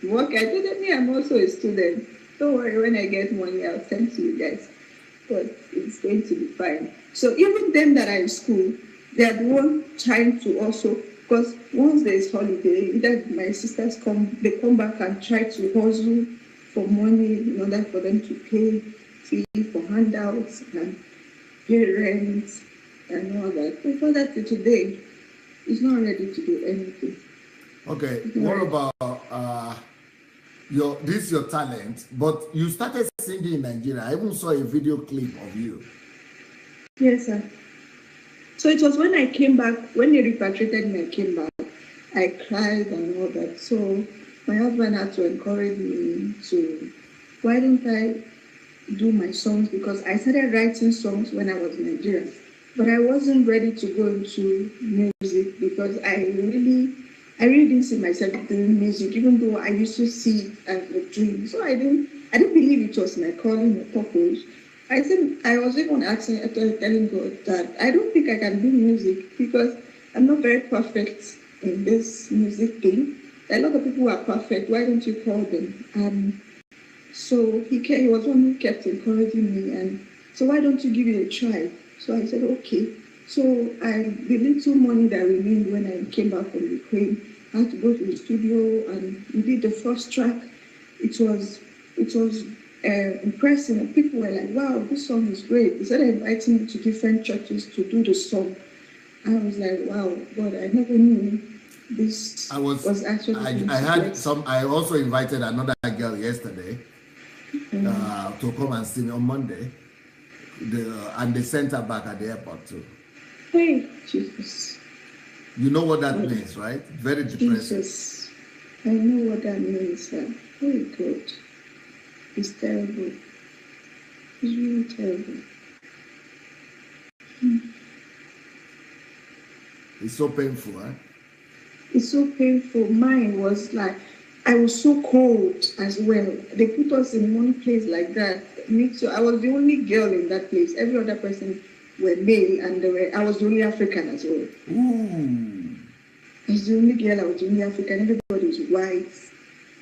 Speaker 2: work. I told them, I'm also a student. Don't worry, when I get money, I'll send to you guys. But it's going to be fine. So even them that are in school, they are the one trying to also, because once there is holiday, either my sisters they come back and try to hustle for money in order for them to pay fee for handouts and pay rent and all that. Before that, today, it's not ready to do anything.
Speaker 1: Okay, what about this is your talent, but you started singing in Nigeria. I even saw a video clip of you.
Speaker 2: Yes, sir. So it was when I came back, when they repatriated me, I came back. I cried and all that. So my husband had to encourage me to, why don't I do my songs? Because I started writing songs when I was in Nigeria. But I wasn't ready to go into music because I really didn't see myself doing music, even though I used to see it as a dream. So I didn't believe it was my calling or purpose. I was even telling God that I don't think I can do music because I'm not very perfect in this music thing. A lot of people are perfect. Why don't you call them? So he was one who kept encouraging me, and so why don't you give it a try? So I said, okay. So the little money that remained when I came back from Ukraine, I had to go to the studio and we did the first track. It was impressive, and people were like, wow, this song is great. They started inviting me to different churches to do the song. I was like, wow, God, I never knew this was actually.
Speaker 1: I also invited another girl yesterday to come and sing on Monday. And they sent her back at the airport too.
Speaker 2: Hey, Jesus.
Speaker 1: You know what that means, right? Very depressing.
Speaker 2: Jesus. I know what that means, sir. Oh, God. It's terrible. It's really terrible.
Speaker 1: It's so painful, huh?
Speaker 2: It's so painful. Mine was like, I was so cold as well. They put us in one place like that. So I was the only girl in that place. Every other person were male, and I was the only African as well.
Speaker 1: Ooh.
Speaker 2: I was the only girl, I was the only African. Everybody was white,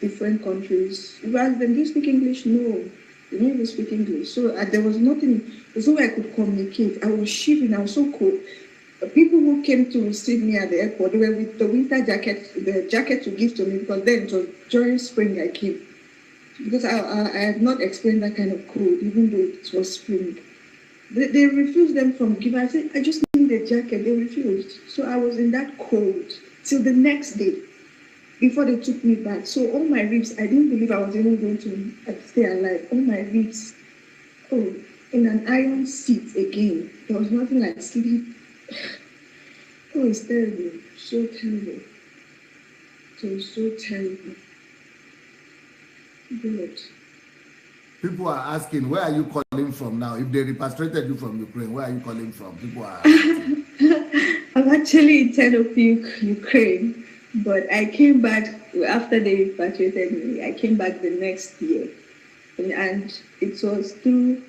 Speaker 2: different countries. You ask them, do you speak English? No, they don't even speak English. So there was nothing, there's no way I could communicate. I was shivering, I was so cold.
Speaker 3: people who came to receive me at the airport, they were with the winter jacket, the jacket to give to me, because then it was during spring I came. Because I had not experienced that kind of cold, even though it was spring. They refused them from giving. I said, I just need a jacket. They refused. So I was in that cold till the next day before they took me back. So all my ribs, I didn't believe I was even going to stay alive. All my ribs, oh, in an iron seat again. There was nothing like sleep. Oh, it's terrible. So terrible. It was so terrible. Good.
Speaker 1: People are asking, where are you calling from now? If they repatriated you from Ukraine, where are you calling from? People are asking.
Speaker 2: I'm actually in Topsy, Ukraine, but I came back after they repatriated me. I came back the next year, and it was through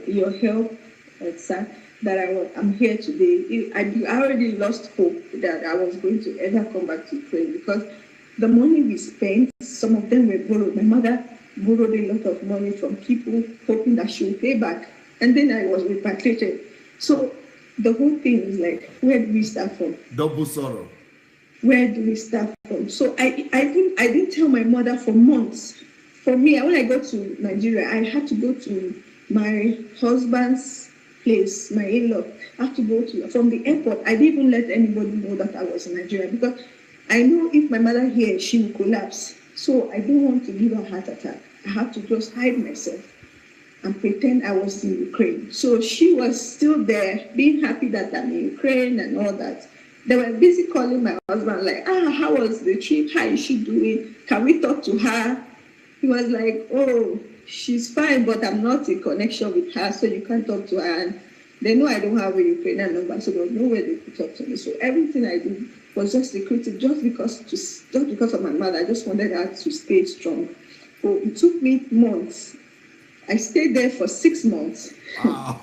Speaker 2: your help, sir, that I'm here today. I already lost hope that I was going to ever come back to Ukraine, because the money we spent, some of them were borrowed. My mother borrowed a lot of money from people, hoping that she would pay back. And then I was repatriated. So the whole thing is like, where do we start from?
Speaker 1: Double sorrow.
Speaker 2: Where do we start from? So I didn't tell my mother for months. For me, when I got to Nigeria, I had to go to my husband's place, my in-law. I had to go to, from the airport. I didn't even let anybody know that I was in Nigeria, because I know if my mother here, she will collapse. So I don't want to give her a heart attack. I have to just hide myself and pretend I was in Ukraine. So she was still there, being happy that I'm in Ukraine and all that. They were busy calling my husband, like, how was the trip? How is she doing? Can we talk to her? He was like, oh, she's fine, but I'm not in connection with her, so you can't talk to her. And they know I don't have a Ukrainian number, so there was no way they could talk to me. So everything I did was just secretive, just because of my mother. I just wanted her to stay strong. So it took me months. I stayed there for 6 months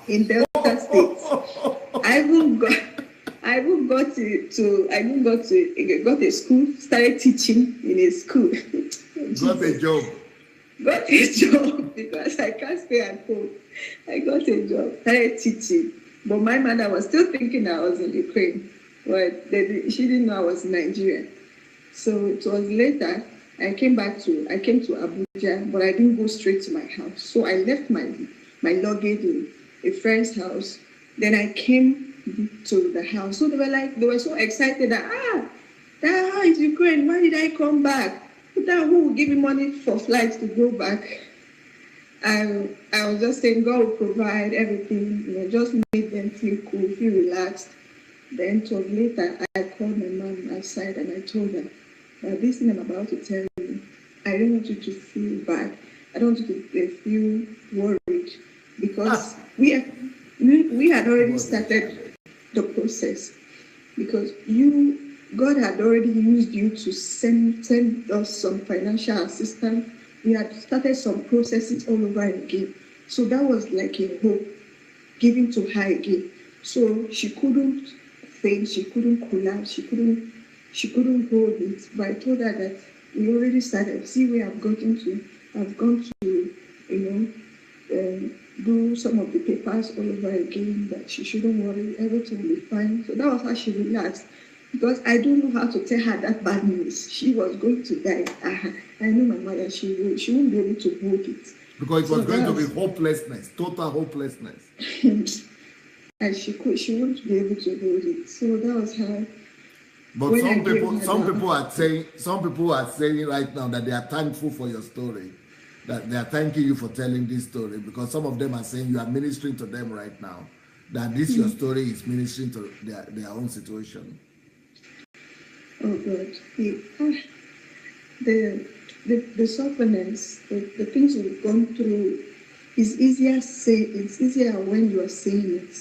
Speaker 2: in Delta State. I even got a school, started teaching in a school.
Speaker 1: Got a job.
Speaker 2: Got a job because I can't stay at home. I got a job, started teaching. But my mother was still thinking I was in Ukraine. But she didn't know I was in Nigeria. So it was later I came to Abuja, but I didn't go straight to my house. So I left my luggage in a friend's house. Then I came to the house. So they were so excited that it's Ukraine. Why did I come back? Who will give me money for flights to go back? I was just saying God will provide everything, just make them feel cool, feel relaxed. Then 2 days later, I called my mom outside and I told her that this thing I'm about to tell you, I don't want you to feel bad. I don't want you to feel worried, because we had already started the process, because God had already used you to send us some financial assistance. We had started some processes all over again. So that was like a hope given to her again. So she couldn't faint, she couldn't collapse, she couldn't hold it. But I told her that we already started. See where I've gotten to. I've gone to, do some of the papers all over again, that she shouldn't worry, everything will be fine. So that was how she relaxed. Because I don't know how to tell her that bad news. She was going to die. I know my mother, she won't be able to hold it.
Speaker 1: Because it was going to be hopelessness, total hopelessness.
Speaker 2: And she won't be able to hold it. So that was how.
Speaker 1: But some people are saying right now that they are thankful for your story, that they are thanking you for telling this story, because some of them are saying you are ministering to them right now, that this your story is ministering to their own situation.
Speaker 2: Oh God, the sufferness, the things we've gone through is easier when you are saying it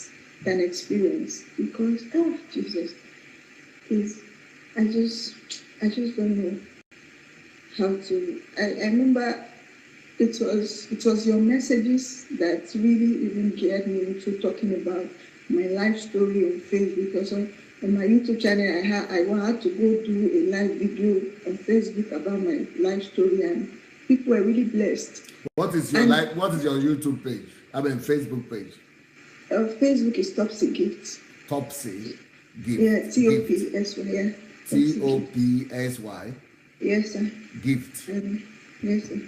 Speaker 2: than experience, because Jesus, I just don't know how to. I remember it was your messages that really even geared me into talking about my life story on Facebook, because on my YouTube channel I had to go do a live video on Facebook about my life story, and people were really blessed.
Speaker 1: What is your YouTube page? I mean Facebook page.
Speaker 3: Facebook is Topsy Gifts.
Speaker 1: Topsy Gift.
Speaker 3: Yeah, Topsy. Yeah.
Speaker 1: Topsy.
Speaker 3: Yes, sir.
Speaker 1: Gift.
Speaker 3: Yes, sir.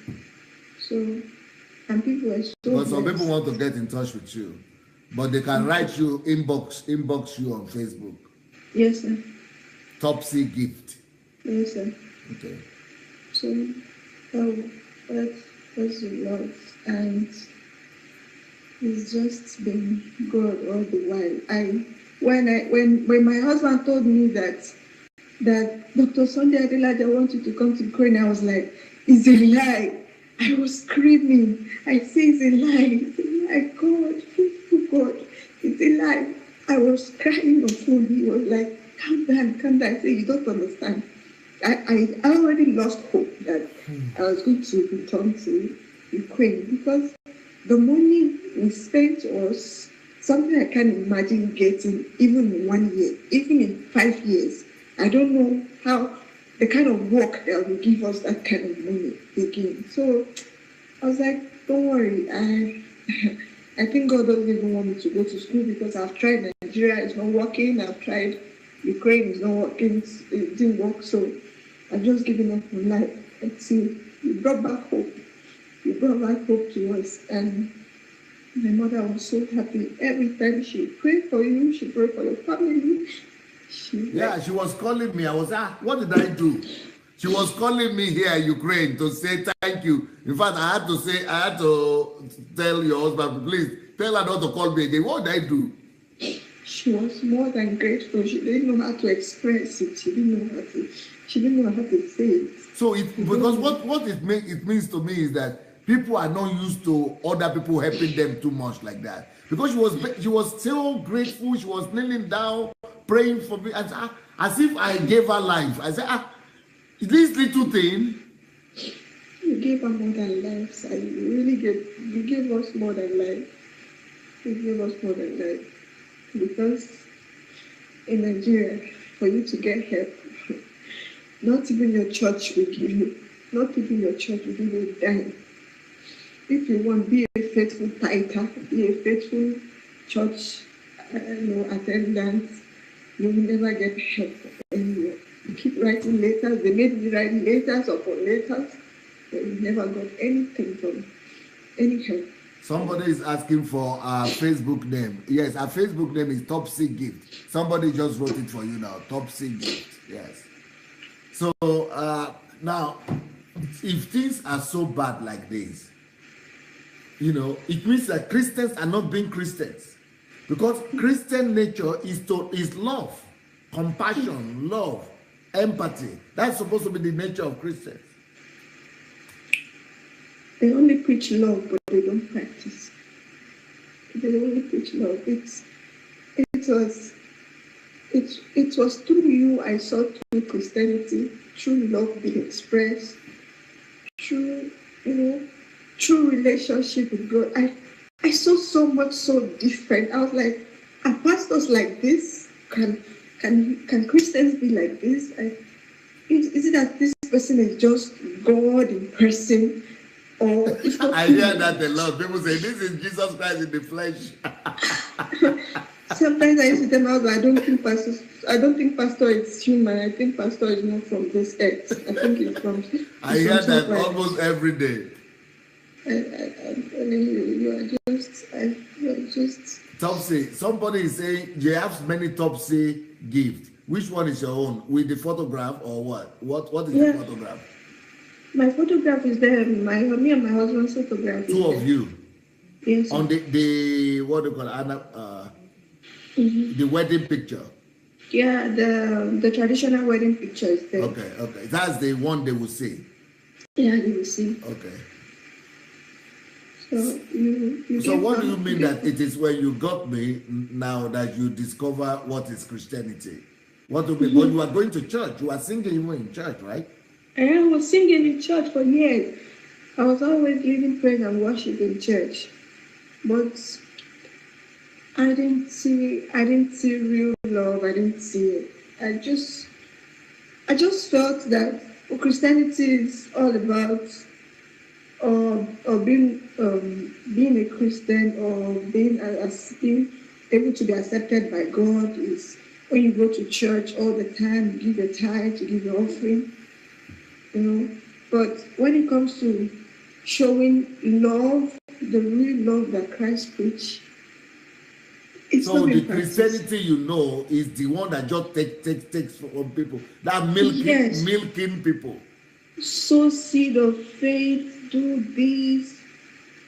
Speaker 3: So, and people are so
Speaker 1: Because some
Speaker 3: blessed.
Speaker 1: people want to get in touch with you, but they can write you inbox you on Facebook.
Speaker 3: Yes, sir.
Speaker 1: Topsy Gift.
Speaker 3: Yes, sir.
Speaker 1: Okay.
Speaker 3: So, that's the Lord, and it's just been good all the while. When my husband told me that Dr. Sunday Adelaja wanted to come to Ukraine, I was like, it's a lie. I was screaming. I say it's a lie. It's a lie. God, faithful God, it's a lie. I was crying on phone. He was like, calm down, calm down. I said, you don't understand. I already lost hope that I was going to return to Ukraine because the money we spent was something I can't imagine getting even in 1 year, even in 5 years. I don't know how the kind of work that will give us that kind of money again. So I was like, don't worry. I think God doesn't even want me to go to school because I've tried Nigeria, it's not working. I've tried Ukraine, it's not working. It didn't work. So I've just given up on life until you brought back hope. You brought back hope to us. And my mother was so happy. Every time she prayed for you, she prayed for your family.
Speaker 1: She was calling me. I was, what did I do? She was calling me here in Ukraine to say thank you. In fact, I had to tell your husband, please tell her not to call me again. What did I do?
Speaker 3: She was more than grateful. She didn't know how to express it. She didn't know how to say it.
Speaker 1: So because what it means to me is that people are not used to other people helping them too much like that. Because she was so grateful. She was kneeling down, praying for me, as if I gave her life. I said, this little thing.
Speaker 3: You gave her more than life, sir. You gave us more than life. You gave us more than life. Because in Nigeria, for you to get help, not even your church will give you. Not even your church will give you a dime. If you want, be a faithful tither, be a faithful church attendant, you will never get help anywhere. You keep writing letters. They made me write letters upon letters, but we never got anything from any help.
Speaker 1: Somebody is asking for our Facebook name. Yes, our Facebook name is Topsy Gift. Somebody just wrote it for you now. Topsy Gift. Yes. So now, if things are so bad like this, it means that Christians are not being Christians, because Christian nature is love, compassion, love, empathy. That's supposed to be the nature of Christians.
Speaker 3: They only preach love, but they don't practice. They only preach love. It was through you I saw true Christianity, true love being expressed, true relationship with God. I saw so much so different. I was like, are pastors like this? Can Christians be like this? Is it that this person is just God in person? Or
Speaker 1: I hear that a lot. People say this is Jesus Christ in the flesh.
Speaker 3: Sometimes I used to tell them, I don't think pastor is human. I think pastor is not from this earth. I think he's from.
Speaker 1: I hear that almost every day.
Speaker 3: You are just.
Speaker 1: Topsy. Somebody is saying you have many Topsy gifts. Which one is your own? With the photograph or what? What is the photograph?
Speaker 3: My photograph is there. Me and my husband's photograph.
Speaker 1: Two of you.
Speaker 3: Yes.
Speaker 1: On the what do you call it? The wedding picture.
Speaker 3: Yeah, the traditional wedding picture is there.
Speaker 1: Okay. That's the one they will see.
Speaker 3: Yeah, they will see.
Speaker 1: Okay.
Speaker 3: So
Speaker 1: what do you mean that it is when you got me now that you discover what is Christianity? What do you mean? But you are going to church. You are singing even in church, right?
Speaker 3: I was singing in church for years. I was always leading praise and worship in church, but I didn't see real love. I didn't see it. I just felt that Christianity is all about or being a Christian, or being able to be accepted by God is when you go to church all the time, you give your tithe, you give your offering, you know. But when it comes to showing love, the real love that Christ preached, it's
Speaker 1: So
Speaker 3: not
Speaker 1: the
Speaker 3: been practiced.
Speaker 1: Christianity you know is the one that just takes from people, that
Speaker 3: Yes,
Speaker 1: milking people.
Speaker 3: sow seed of faith, do this,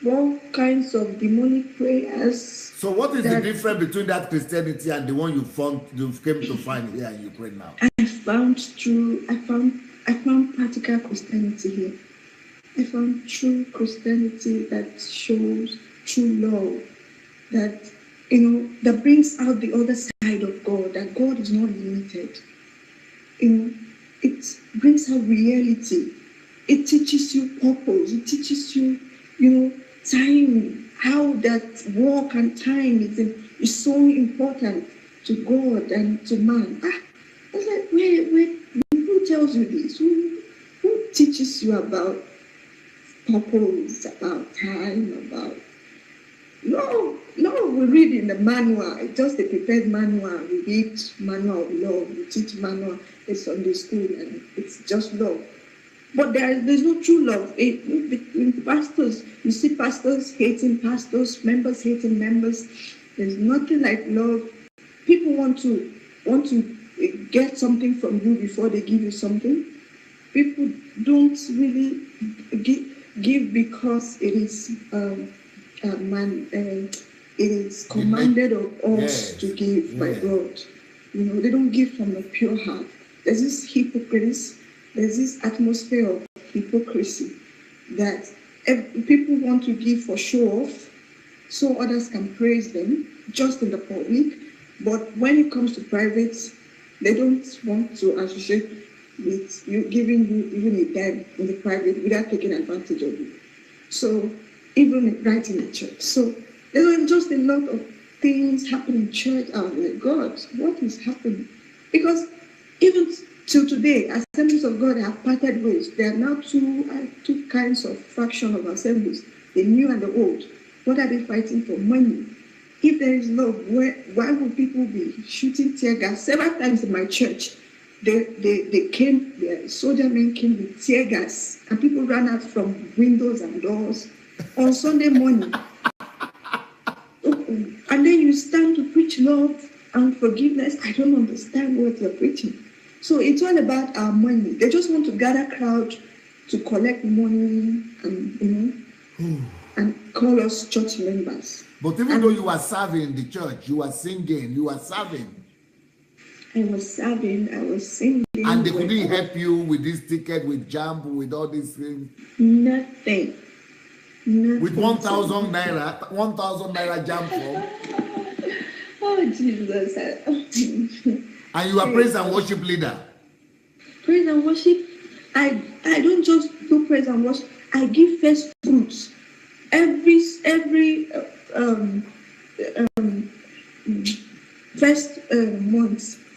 Speaker 3: all kinds of demonic prayers
Speaker 1: So what is the
Speaker 3: that
Speaker 1: difference between that Christianity and the one you came to find here in Ukraine now?
Speaker 3: I found practical Christianity here. I found true Christianity that shows true love, that that brings out the other side of God, that God is not limited. It brings out reality. It teaches you purpose. It teaches you, time, how that walk and time is so important to God and to man. I was like, wait, who tells you this? Who teaches you about purpose, about time, about no, we read in the manual, it's just a prepared manual. We read manual of law, we teach manual in Sunday school, and it's just law. But there's no true love. In pastors, you see pastors hating pastors, members hating members. There's nothing like love. People want to get something from you before they give you something. People don't really give because it is it is commanded of us to give by God. They don't give from a pure heart. There's this hypocrisy, there's this atmosphere of hypocrisy that people want to give for show off, so others can praise them just in the public. But when it comes to private, they don't want to associate with you giving you even a dime in the private without taking advantage of you. So even right in the church. So there's just a lot of things happening in church. I was like, God, what is happening? Because even till today, Assemblies of God have parted ways. There are now two kinds of faction of assemblies, the new and the old. What are they fighting for? Money. If there is love, why would people be shooting tear gas? Several times in my church, the soldier men came with tear gas, and people ran out from windows and doors on Sunday morning. And then you stand to preach love and forgiveness. I don't understand what you're preaching. So it's all about our money. They just want to gather crowd to collect money and and call us church members.
Speaker 1: But even though you are serving the church, you are singing, you are serving.
Speaker 3: I was serving, I was singing.
Speaker 1: And they couldn't help you with this ticket, with jump, with all these things?
Speaker 3: Nothing.
Speaker 1: With 1,000 naira jump for?
Speaker 3: Oh, Jesus.
Speaker 1: And you are praise and worship leader?
Speaker 3: Praise and worship. I don't just do praise and worship. I give first fruits. Every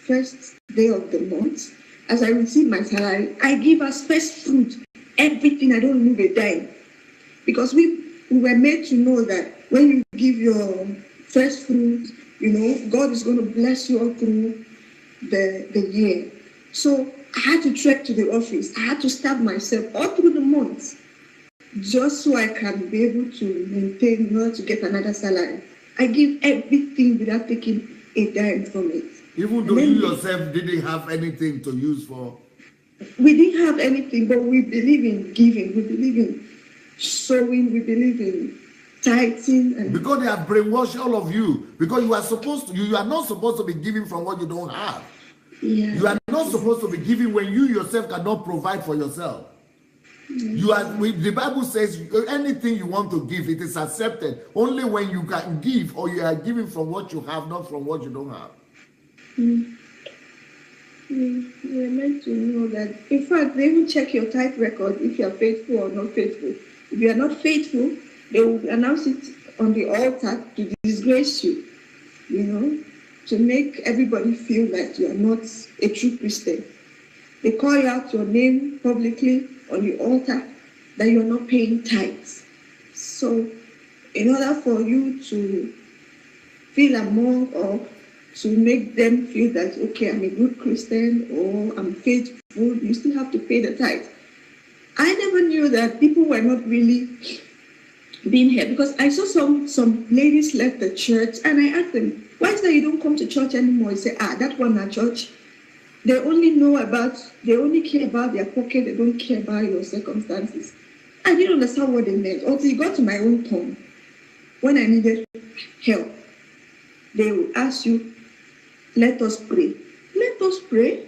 Speaker 3: first day of the month, as I receive my salary, I give as first fruit everything. I don't remove a dime, because we were made to know that when you give your first fruit, God is going to bless you all through the year. So I had to trek to the office. I had to starve myself all through the month, just so I can be able to maintain in order to get another salary. I give everything without taking a dime from it.
Speaker 1: Even though you yourself didn't have anything to use for?
Speaker 3: We didn't have anything, but we believe in giving. We believe in sowing. We believe in tithing.
Speaker 1: Because they have brainwashed all of you. Because you are not supposed to be giving from what you don't have.
Speaker 3: Yeah.
Speaker 1: You are not supposed to be giving when you yourself cannot provide for yourself. The Bible says anything you want to give, it is accepted only when you can give, or you are giving from what you have, not from what you don't have.
Speaker 3: We're meant to know that. In fact, they will check your tithe record if you are faithful or not faithful. If you are not faithful, they will announce it on the altar to disgrace you, to make everybody feel that you are not a true Christian. They call out your name publicly on the altar, that you're not paying tithes. So in order for you to feel among or to make them feel that, okay, I'm a good Christian or I'm faithful, you still have to pay the tithe. I never knew that people were not really being here, because I saw some ladies left the church, and I asked them, why is that you don't come to church anymore? They say, that one at church. They only care about their pocket, they don't care about your circumstances. I didn't understand what they meant until it got to my own turn. When I needed help, they will ask you, let us pray. Let us pray?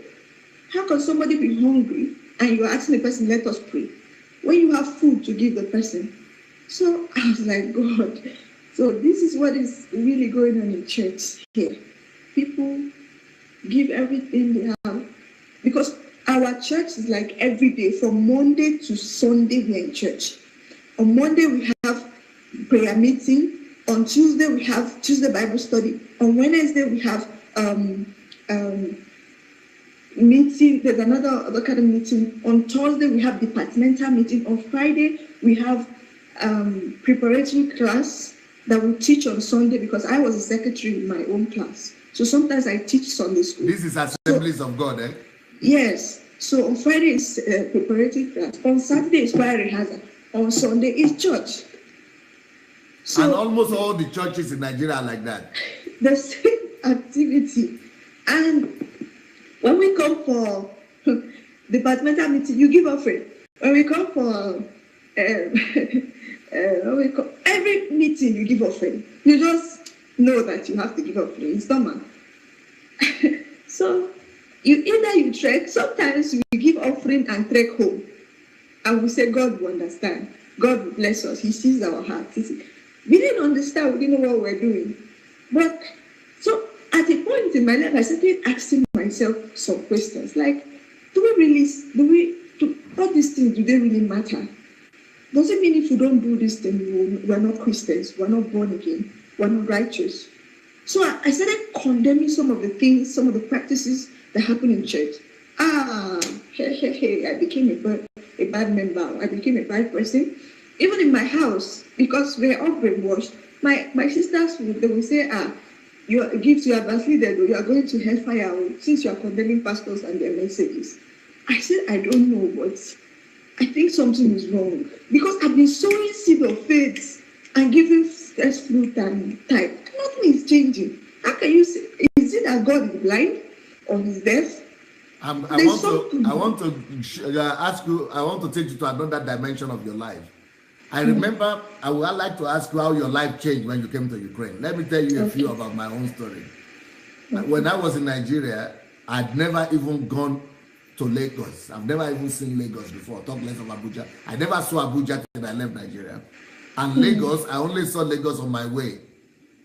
Speaker 3: How can somebody be hungry and you're asking the person, let us pray, when you have food to give the person? So I was like, God, so this is what is really going on in church here. People give everything they have, because our church is like every day, from Monday to Sunday we're in church. On Monday we have prayer meeting. On Tuesday we have Tuesday Bible study. On Wednesday we have meeting. There's another kind of meeting. On Thursday we have departmental meeting. On Friday we have preparatory class that we teach on Sunday, because I was a secretary in my own class. So sometimes I teach Sunday school.
Speaker 1: This is Assemblies of God, eh?
Speaker 3: Yes. So on Friday is preparatory class. On Saturday is choir rehearsal. On Sunday is church. So,
Speaker 1: and almost all the churches in Nigeria are like that.
Speaker 3: The same activity. And when we come for departmental meeting, you give offering. When we come for every meeting, you give offering. You just know that you have to give offering. It's normal. So you trek. Sometimes we give offering and trek home, and we say God will understand. God will bless us. He sees our heart. We didn't understand. We didn't know what we were doing. But so at a point in my life, I started asking myself some questions like, all these things, do they really matter? Does it mean if we don't do this thing, we're not Christians, we're not born again, we're not righteous? So I started condemning some of the things, some of the practices that happen in church. I became a bad member. I became a bad person. Even in my house, because we're all brainwashed, my sisters, they will say, your gifts, you are backslided, or you are going to hellfire, since you are condemning pastors and their messages. I said, I don't know, but I think something is wrong. Because I've been sowing seed of faith and giving first fruit and tithe. Nothing is changing. How can you say, is it that God is blind or is deaf?
Speaker 1: I want to ask you, I want to take you to another dimension of your life. I remember, I would like to ask you how your life changed when you came to Ukraine. Let me tell you a few about my own story. When I was in Nigeria, I'd never even gone to Lagos. I've never even seen Lagos before, talk less of Abuja. I never saw Abuja till I left Nigeria. And Lagos, I only saw Lagos on my way.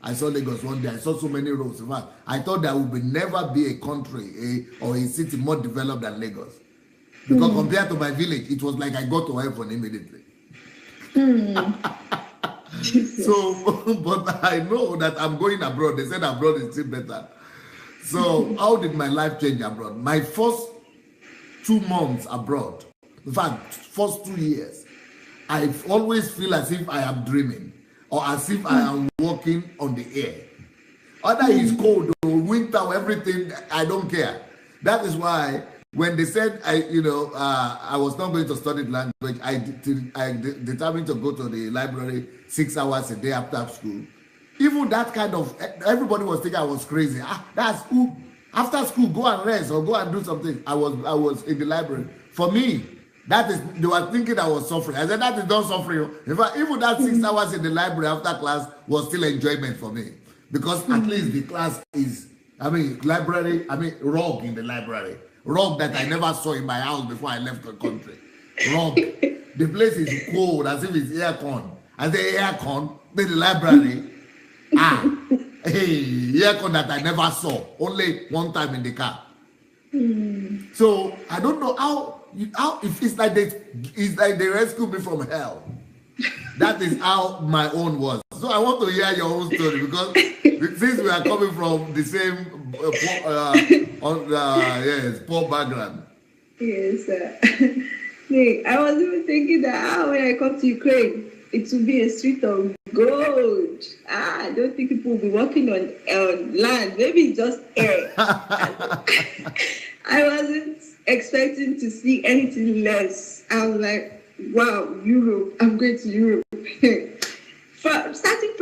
Speaker 1: I saw Lagos one day. I saw so many roads. In fact, I thought there would never be a country or a city more developed than Lagos. Because compared to my village, it was like I got to heaven immediately. So, but I know that I'm going abroad. They said abroad is still better. So, how did my life change abroad? My first 2 months abroad, in fact, first 2 years, I always feel as if I am dreaming or as if I am walking on the air. Either it's cold or winter or everything, I don't care. That is why when they said I was not going to study language, I determined to go to the library 6 hours a day after school. Even that kind of, everybody was thinking I was crazy. That's who, after school, go and rest or go and do something. I was in the library. For me, that is, they were thinking I was suffering. I said, that is not suffering. In fact, even that 6 hours in the library after class was still enjoyment for me. Because at least the class is, rug in the library. Rug that I never saw in my house before I left the country. Rug. The place is cold, as if it's aircon. I say aircon, then the library. Aircon that I never saw. Only one time in the car. So I don't know how if it's like they rescued me from hell. That is how my own was. So I want to hear your own story, because since we are coming from the same poor background.
Speaker 3: Yes.
Speaker 2: thing. I was even thinking that when I come to Ukraine, it will be a street of gold. I don't think people will be walking on land. Maybe just air. I wasn't expecting to see anything less. I was like, wow, Europe. I'm going to Europe. Starting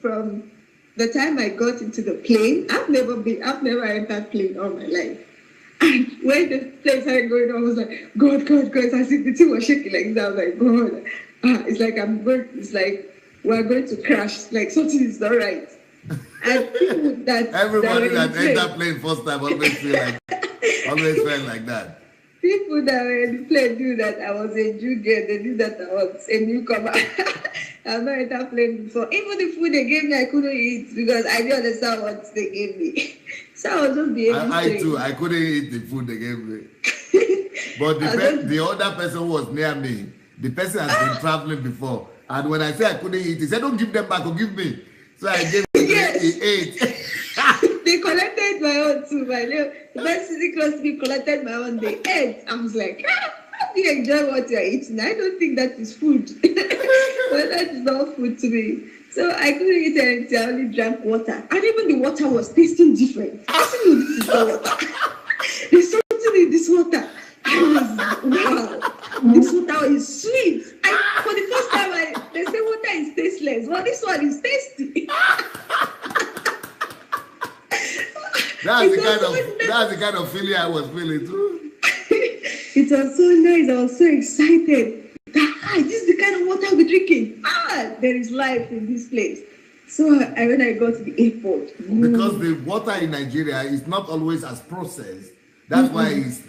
Speaker 2: from the time I got into the plane, I've never entered plane all my life. And when the plane started going on, I was like, God, God, God. As if the thing was shaking like that. I was like, God. It's like we're going to crash. Like something is not right. And people that
Speaker 1: everybody that entered plane first time always felt like that.
Speaker 2: People that were in the plane knew that I was a Jew girl. They knew that I was a newcomer. I've not entered plane before. Even the food they gave me, I couldn't eat because I didn't understand what they gave me. So I was just behaving.
Speaker 1: I too, I couldn't eat the food they gave me. But the other person was near me. The person has been traveling before. And when I said I couldn't eat, he said, don't give them back or give me. So I gave him,
Speaker 2: yes.
Speaker 1: He ate.
Speaker 2: They collected my own too. The person sitting close to me collected my own. They ate. I was like, how do you enjoy what you're eating? I don't think that is food. But that is not food to me. So I couldn't eat anything. I only drank water. And even the water was tasting different. I said, no, this is not water. There's something in this water. I was, wow, this water is sweet. For the first time, they say water is tasteless. Well, this one is tasty.
Speaker 1: That's the kind of feeling I was feeling too.
Speaker 2: It was so nice. I was so excited. This is the kind of water we're drinking. There is life in this place. So when I got to the airport,
Speaker 1: because the water in Nigeria is not always as processed. That's why it's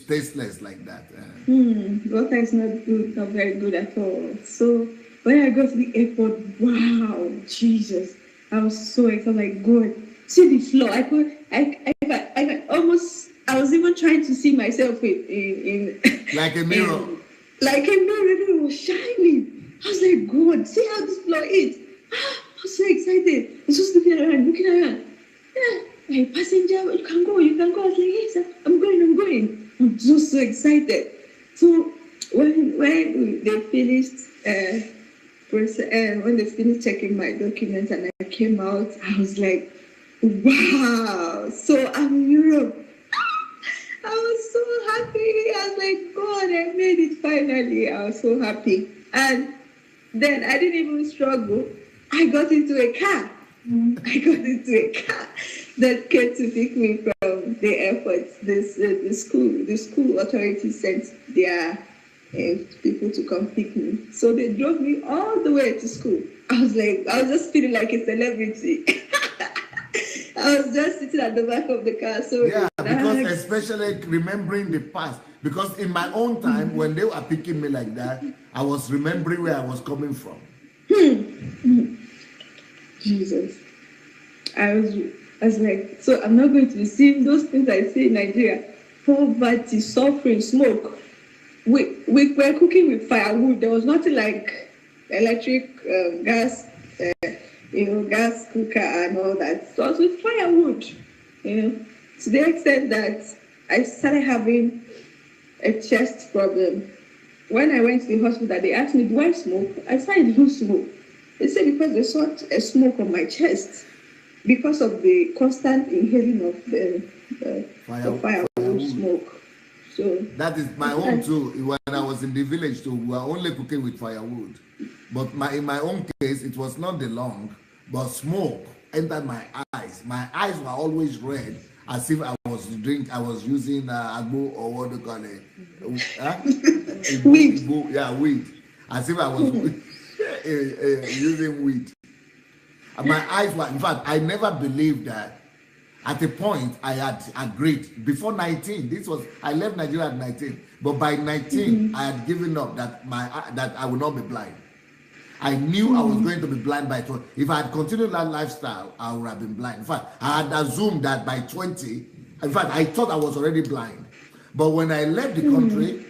Speaker 1: tasteless like that.
Speaker 2: Water is not good, not very good at all. So when I got to the airport, wow, Jesus, I was so excited. Like, God, see the floor. I was even trying to see myself in
Speaker 1: like a mirror.
Speaker 2: Like a mirror, it was shining. I was like, God, see how this floor is. I was so excited. I was just looking around. Yeah. My passenger, you can go. I was like, yes, I'm going. I'm just so excited. So when they finished when they finished checking my documents and I came out, I was like, wow. So I'm in Europe. I was so happy. I was like, God, I made it finally. I was so happy. And then I didn't even struggle. I got into a car. That came to pick me from the airport. The school authorities sent their people to come pick me. So they drove me all the way to school. I was just feeling like a celebrity. I was just sitting at the back of the car. So
Speaker 1: yeah, because especially remembering the past. Because in my own time, when they were picking me like that, I was remembering where I was coming from.
Speaker 2: Jesus. I was like, so I'm not going to be seeing those things I see in Nigeria. Poverty, suffering, smoke. We were cooking with firewood. There was nothing like electric, gas, gas cooker and all that. So I was with firewood, to the extent that I started having a chest problem. When I went to the hospital, they asked me, do I smoke? I said, I don't smoke. They said because they saw a smoke on my chest because of the constant inhaling of the firewood smoke. So
Speaker 1: that is my own too. When I was in the village too, we were only cooking with firewood. But in my own case, it was not the lung, but smoke entered my eyes. My eyes were always red, as if I was using agbo or what do you call it?
Speaker 2: Weed.
Speaker 1: Weed. As if I was using weed. And my eyes were, in fact, I never believed that. At a point, I had agreed before 19. I left Nigeria at 19, but by 19, I had given up that I would not be blind. I knew I was going to be blind by 20. If I had continued that lifestyle, I would have been blind. In fact, I had assumed that by 20, in fact, I thought I was already blind. But when I left the country,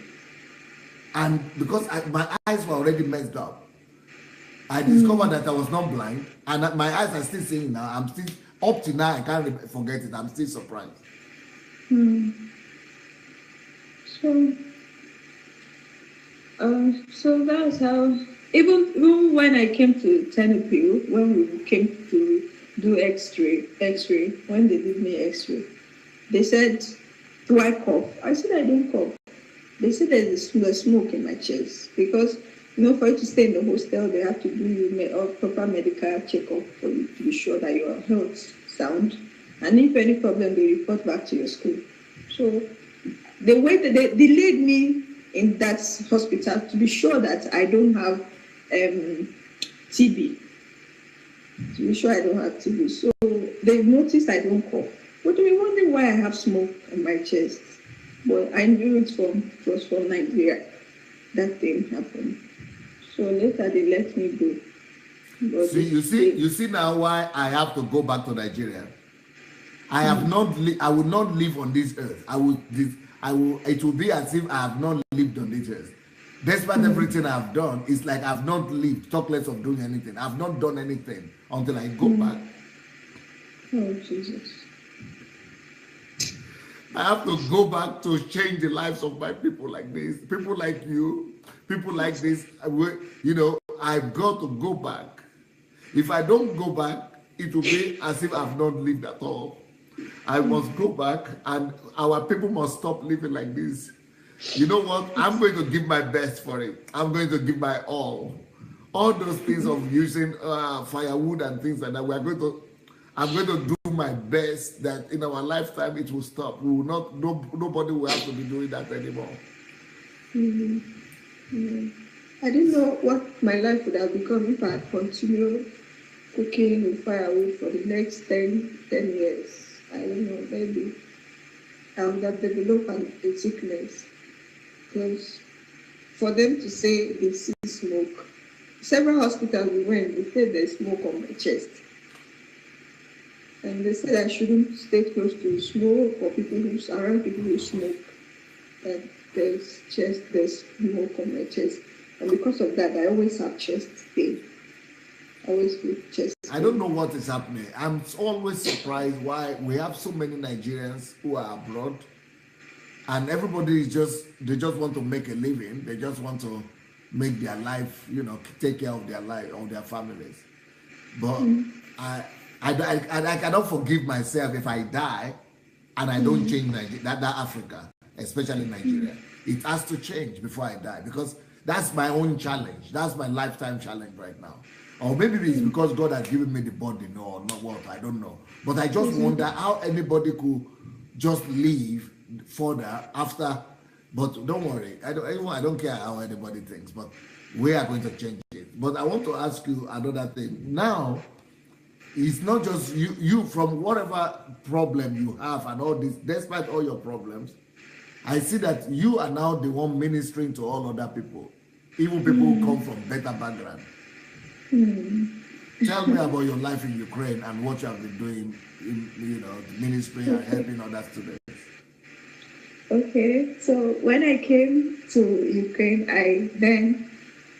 Speaker 1: and because my eyes were already messed up, I discovered that I was not blind, and that my eyes are still seeing now. I'm still, up to now, I can't forget it. I'm still surprised.
Speaker 2: So So that was how, even when I came to Tenepew, when we came to do X-ray, when they did me X-ray, they said, do I cough? I said, I don't cough. They said there's smoke in my chest because, for you to stay in the hostel, they have to do you a proper medical checkup for you to be sure that your health sound. And if any problem, they report back to your school. So the way that they delayed me in that hospital to be sure that I don't have TB. To be sure I don't have TB. So they noticed I don't cough. But they were wondering why I have smoke on my chest. But I knew it was from Nigeria. That thing happened. So later they let me go. But
Speaker 1: you see now why I have to go back to Nigeria. I have not. I will not live on this earth. It will be as if I have not lived on this earth. Despite everything I have done, it's like I've not lived. Talk less of doing anything. I've not done anything until I go back.
Speaker 2: Oh Jesus!
Speaker 1: I have to go back to change the lives of my people like this, people like you, people like this. I've got to go back. If I don't go back, it will be as if I've not lived at all. I must go back, and our people must stop living like this. You know what? I'm going to give my best for it. I'm going to give my all. All those things of using firewood and things like that. I'm going to do my best that in our lifetime it will stop. We will not. Nobody will have to be doing that anymore.
Speaker 3: Mm-hmm. Yeah. I didn't know what my life would have become if I had continued cooking with firewood for the next 10 years. I don't know, maybe I would have developed a sickness. Because for them to say they see smoke, several hospitals we went, they said there's smoke on my chest. And they said I shouldn't stay close to smoke or around people who smoke. That there's smoke on my chest. And because of that, I always have chest pain. I always feel chest pain.
Speaker 1: I don't know what is happening. I'm always surprised why we have so many Nigerians who are abroad, and everybody they just want to make a living. They just want to make their life, take care of their life, of their families. But I cannot forgive myself if I die and I don't change that Africa, especially Nigeria. It has to change before I die, because that's my own challenge. That's my lifetime challenge right now. Or maybe it's because God has given me the body, or not what, I don't know. But I just wonder how anybody could just live further after. But don't worry, I don't care how anybody thinks, but we are going to change it. But I want to ask you another thing. Now, it's not just you from whatever problem you have and all this, despite all your problems, I see that you are now the one ministering to all other people, even people who come from better background. Tell me about your life in Ukraine and what you have been doing in ministry and helping other students.
Speaker 2: Okay, so when I came to Ukraine,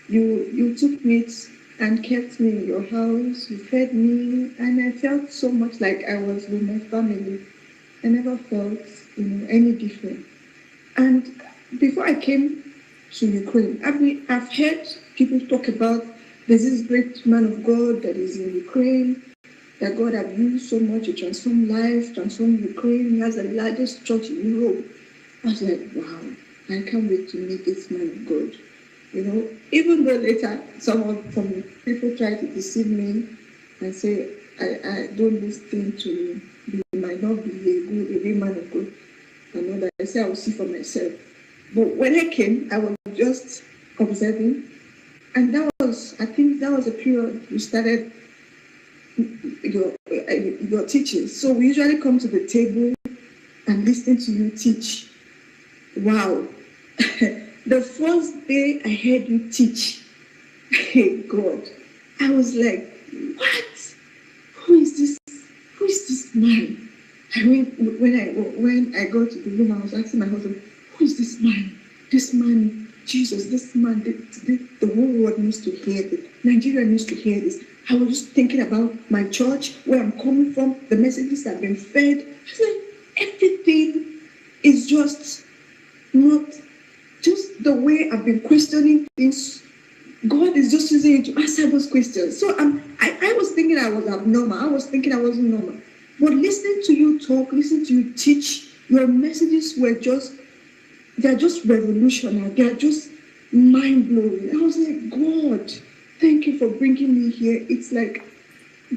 Speaker 2: you took me and kept me in your house. You fed me, and I felt so much like I was with my family. I never felt any different. And before I came to Ukraine, I've heard people talk about there's this great man of God that is in Ukraine, that God has used so much to transform life, transform Ukraine. He has the largest church in Europe. I was like, wow, I can't wait to meet this man of God. Even though later some people try to deceive me and say I don't listen to him, he might not be a real man of God. I know that I say I will see for myself. But when I came, I was just observing, and I think that was a period you started your teaching. So we usually come to the table and listen to you teach. Wow. The first day I heard you teach, hey God, I was like, what? Who is this man? I mean, when I got to the room, I was asking my husband, who is this man? This man, Jesus, this man, the whole world needs to hear this. Nigeria needs to hear this. I was just thinking about my church, where I'm coming from, the messages that have been fed. I was like, everything is just not just the way
Speaker 3: way I've been questioning things, God is just using it to answer those questions. So I was thinking I was abnormal. I was thinking I wasn't normal. But listening to you talk, listening to you teach, your messages they're just revolutionary. They're just mind-blowing. I was like, God, thank you for bringing me here. It's like,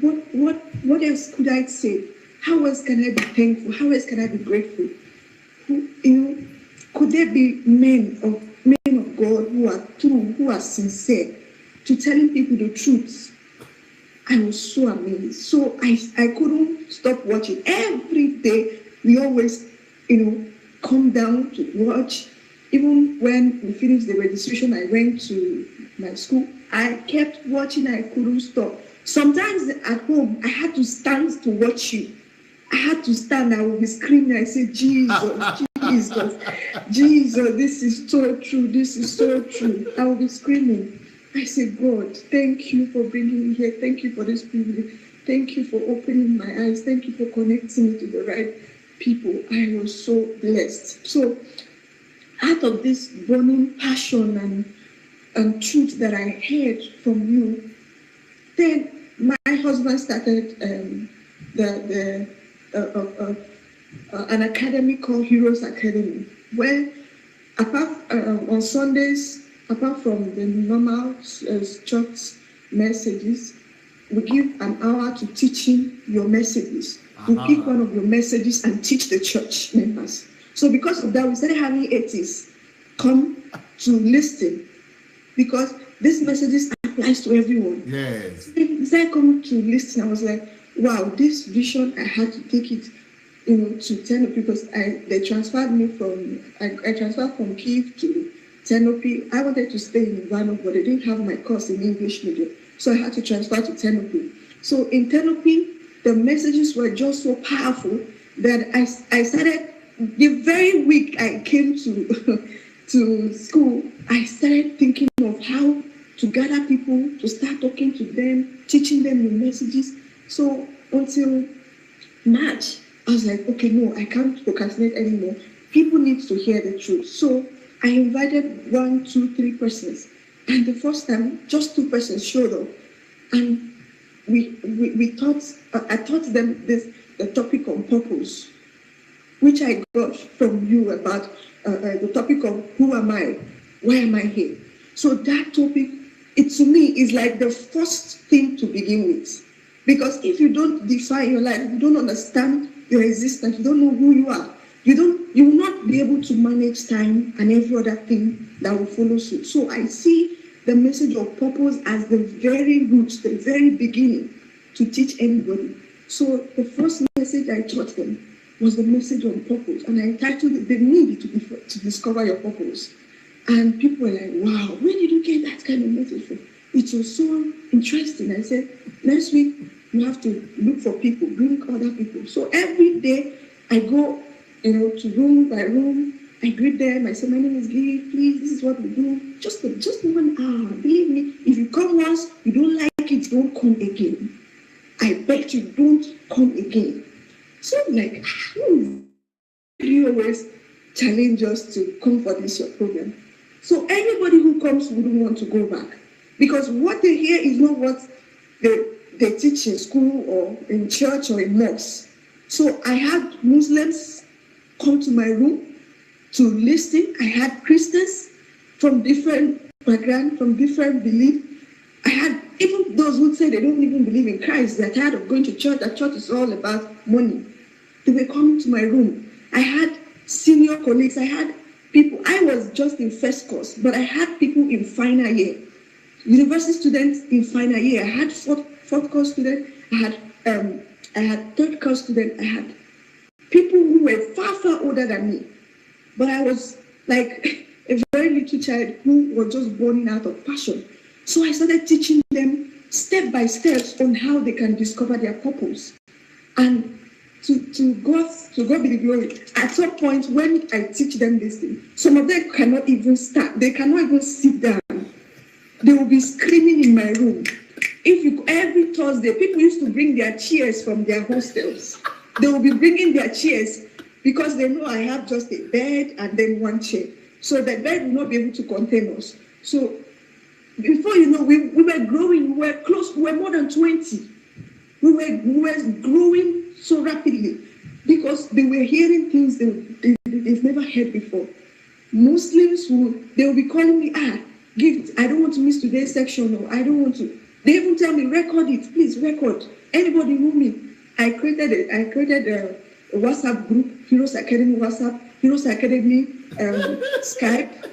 Speaker 3: what else could I say? How else can I be thankful? How else can I be grateful? Could there be men of God who are true, who are sincere, to telling people the truth? I was so amazed. So I couldn't stop watching. Every day, we always, come down to watch. Even when we finished the registration, I went to my school. I kept watching. I couldn't stop. Sometimes at home, I had to stand to watch you. I had to stand. I would be screaming. I said, Jesus, Jesus, Jesus, this is so true. This is so true. I would be screaming. I said, God, thank you for bringing me here. Thank you for this privilege. Thank you for opening my eyes. Thank you for connecting me to the right people. I was so blessed. So out of this burning passion and truth that I heard from you, then my husband started an academy called Heroes Academy, where on Sundays, apart from the normal church messages, we give an hour to teaching your messages. We pick one of your messages and teach the church members. So because of that, we started having atheists come to listen, because this message applies to everyone.
Speaker 1: Yes.
Speaker 3: They started coming to listen. I was like, wow, this vision, I had to take it, to Tenopi, because they transferred me I transferred from Kyiv to Tenopi. I wanted to stay in Ivano, but they didn't have my course in English medium, so I had to transfer to Tenopi. So in Tenopi, the messages were just so powerful that I started, the very week I came to school, I started thinking of how to gather people, to start talking to them, teaching them the messages. So until March, I was like, okay, no, I can't procrastinate anymore. People need to hear the truth. So I invited 1, 2, 3 persons. And the first time, just 2 persons showed up. And I taught them the topic on purpose, which I got from you about the topic of who am I? Why am I here? So that topic, to me, is like the first thing to begin with. Because if you don't define your life, you don't understand your existence, you don't know who you are, you will not be able to manage time and every other thing that will follow suit. So I see the message of purpose as the very roots, the very beginning to teach anybody. So the first message I taught them was the message on purpose, and I titled it "The Need to Discover Your Purpose." And people were like, wow, where did you get that kind of message from? It was so interesting. I said, next week, you have to look for people, bring other people. So every day I go, to room by room, I greet them, I say, my name is Gee, please, this is what we do. Just 1 hour. Believe me, if you come once, you don't like it, don't come again. I bet you don't come again. So I'm like, you always challenge us to come for this your program. So anybody who comes wouldn't want to go back, because what they hear is not what they teach in school or in church or in mosque. So I had Muslims come to my room to listen. I had Christians from different background, from different belief. I had even those who say they don't even believe in Christ. They're tired of going to church. That church is all about money. They were coming to my room. I had senior colleagues. I had people. I was just in first course, but I had people in final year. University students in final year. I had fourth course students. I had third course students. I had people who were far older than me. But I was like a very little child who was just born out of passion. So I started teaching them step by step on how they can discover their purpose. And to God be the glory. At some point when I teach them this thing, some of them cannot even stand. They cannot even sit down. They will be screaming in my room. Every Thursday, people used to bring their chairs from their hostels. They will be bringing their chairs because they know I have just a bed and then one chair. so that bird will not be able to contain us. So before you know, we were growing, we were close, we were more than 20. We were growing so rapidly because they were hearing things they've never heard before. Muslims they will be calling me, gift, I don't want to miss today's section, or I don't want to. They even tell me, record it, please record. Anybody who me. I created a WhatsApp group, Heroes Academy WhatsApp, Heroes Academy Skype.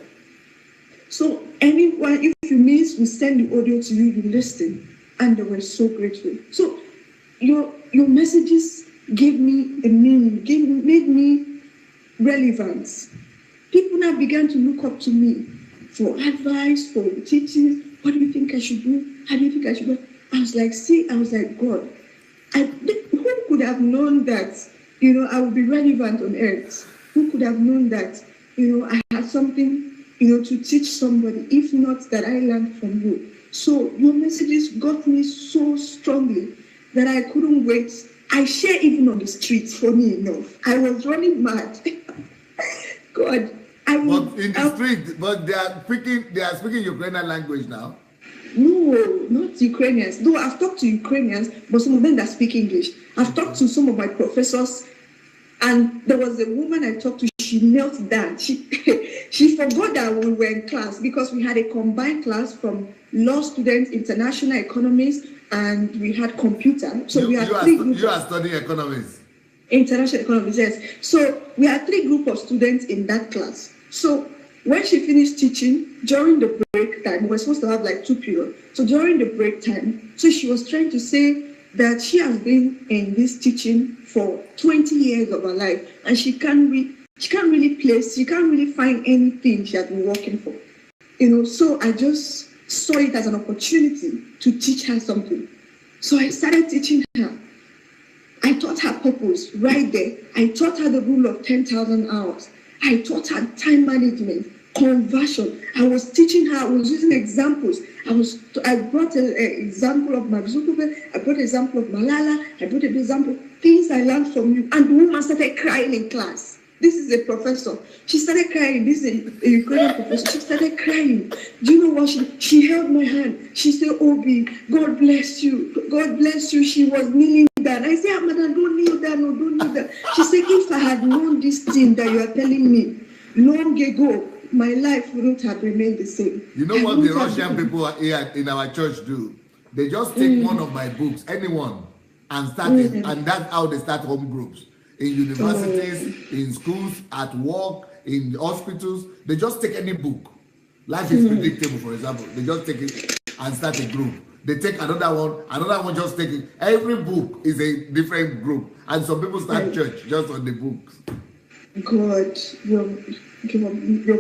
Speaker 3: So anyone, if you miss, we send the audio to you, you listen. And they were so grateful. So your messages gave me a meaning, made me relevant. People now began to look up to me for advice, for teachings. What do you think I should do? How do you think I should do? I was like, God, who could have known that, I would be relevant on earth? Who could have known that, I had something, to teach somebody, if not that I learned from you. So your messages got me so strongly that I couldn't wait. I share even on the streets, funny enough. I was running mad. God.
Speaker 1: But in the street, but they are speaking Ukrainian language now.
Speaker 3: No, not Ukrainians. Though I've talked to Ukrainians, but some of them that speak English. I've talked to some of my professors, and there was a woman I talked to. She knelt down. She forgot that we were in class because we had a combined class from law students, international economics, and we had computer. So we had three groups.
Speaker 1: You are studying economics.
Speaker 3: International economics, yes. So we had 3 groups of students in that class. So when she finished teaching, during the break time, we were supposed to have like 2 periods. So during the break time, so she was trying to say that she has been in this teaching for 20 years of her life, and she can't really find anything she has been working for. So I just saw it as an opportunity to teach her something. So I started teaching her. I taught her purpose right there. I taught her the rule of 10,000 hours. I taught her time management, conversion. I was teaching her, I was using examples. I brought an example of Mark Zuckerberg, I brought an example of Malala, I brought an example, things I learned from you. And the woman started crying in class. This is a professor. She started crying. This is a Ukrainian professor. She started crying. Do you know what? She held my hand. She said, Obi, God bless you. God bless you. She was kneeling down. I said, Madam, don't kneel down. No, don't kneel down. She said, if I had known this thing that you are telling me long ago, my life wouldn't have remained the same.
Speaker 1: You know what the Russian people here in our church do? They just take one of my books, anyone, and start it. And that's how they start home groups. In universities, in schools, at work, in hospitals, they just take any book. Life is predictable, for example. They just take it and start a group. They take another one just take it. Every book is a different group. And some people start church just on the books.
Speaker 3: God, your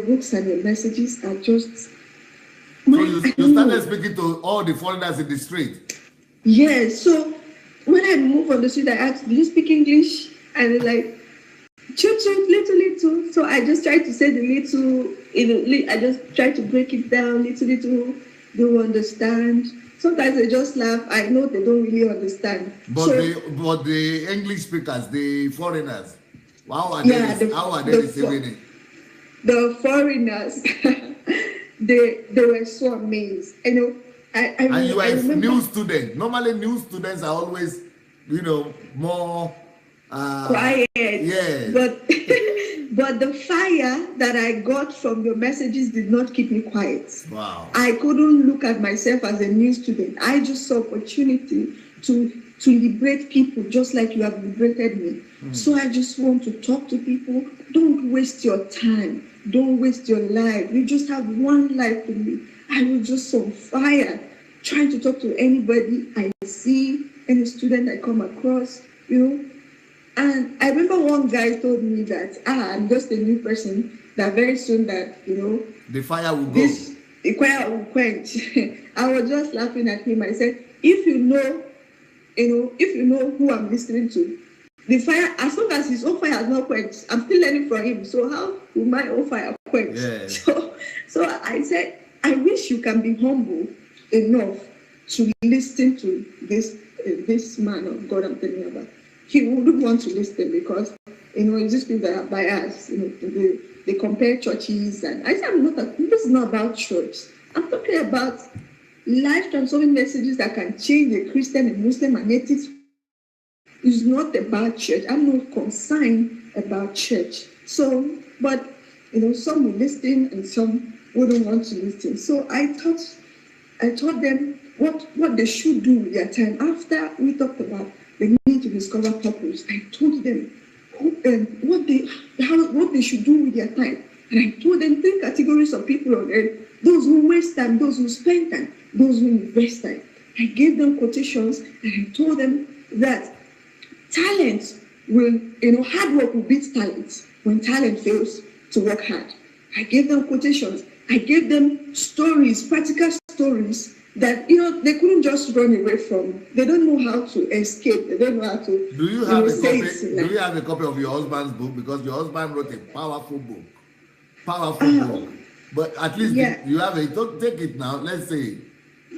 Speaker 3: books and your messages are just...
Speaker 1: So you started speaking to all the foreigners in the street?
Speaker 3: Yes. So when I move on the street, I asked, do you speak English? And they're like, little. So I just try to say the little, I just try to break it down, little, they will understand. Sometimes they just laugh. I know they don't really understand.
Speaker 1: But the English speakers, the foreigners, how are they receiving it?
Speaker 3: The foreigners, they were so amazed.
Speaker 1: And you are a new student. Normally, new students are always, more
Speaker 3: quiet.
Speaker 1: Yes.
Speaker 3: But the fire that I got from your messages did not keep me quiet.
Speaker 1: Wow.
Speaker 3: I couldn't look at myself as a new student. I just saw opportunity to liberate people just like you have liberated me. So I just want to talk to people. Don't waste your time. Don't waste your life. You just have one life to live. I was just on fire, trying to talk to anybody I see, any student I come across, And I remember one guy told me that, I'm just a new person, that very soon that,
Speaker 1: the fire will go.
Speaker 3: The fire will quench. I was just laughing at him. I said, if you know who I'm listening to, the fire, as long as his own fire has not quenched, I'm still learning from him. So how will my own fire quench?
Speaker 1: Yeah.
Speaker 3: So I said, I wish you can be humble enough to listen to this man of God I'm telling you about. He wouldn't want to listen because It's these people that are biased. They compare churches, and I say this is not about church. I'm talking about life transforming messages that can change a Christian, a Muslim, an atheist. It's not about church. I'm not concerned about church. So, but some will listen and some wouldn't want to listen. So I taught them what they should do with their time. After we talked about the need to discover purpose, I told them what they should do with their time. And I told them 3 categories of people on earth: those who waste time, those who spend time, those who invest time. I gave them quotations, and I told them that talent will, hard work will beat talent when talent fails to work hard. I gave them quotations. I gave them stories, practical stories that, they couldn't just run away from. They don't know how to escape. They don't know how to.
Speaker 1: Do you have a copy? Do you have a copy of your husband's book? Because your husband wrote a powerful book. Book. But at least you have it. Don't take it now. Let's see.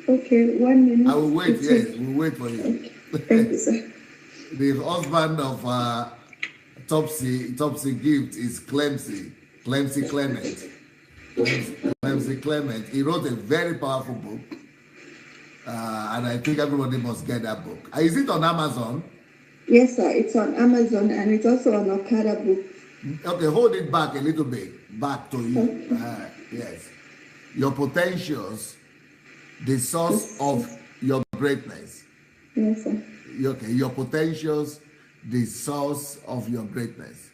Speaker 3: Okay, 1 minute.
Speaker 1: I will wait. Yes, we'll wait for you.
Speaker 3: Okay. Thank you, sir.
Speaker 1: The husband of Topsy Gift is Clemcy Clement. He wrote a very powerful book, and I think everybody must get that book. Is it on Amazon?
Speaker 3: Yes, sir. It's on Amazon, and it's also on Okada book.
Speaker 1: Okay, hold it back a little bit. Back to you.
Speaker 3: Okay.
Speaker 1: Yes. Your potentials, the source of your greatness.
Speaker 3: Yes, sir.
Speaker 1: Okay, your potentials, the source of your greatness.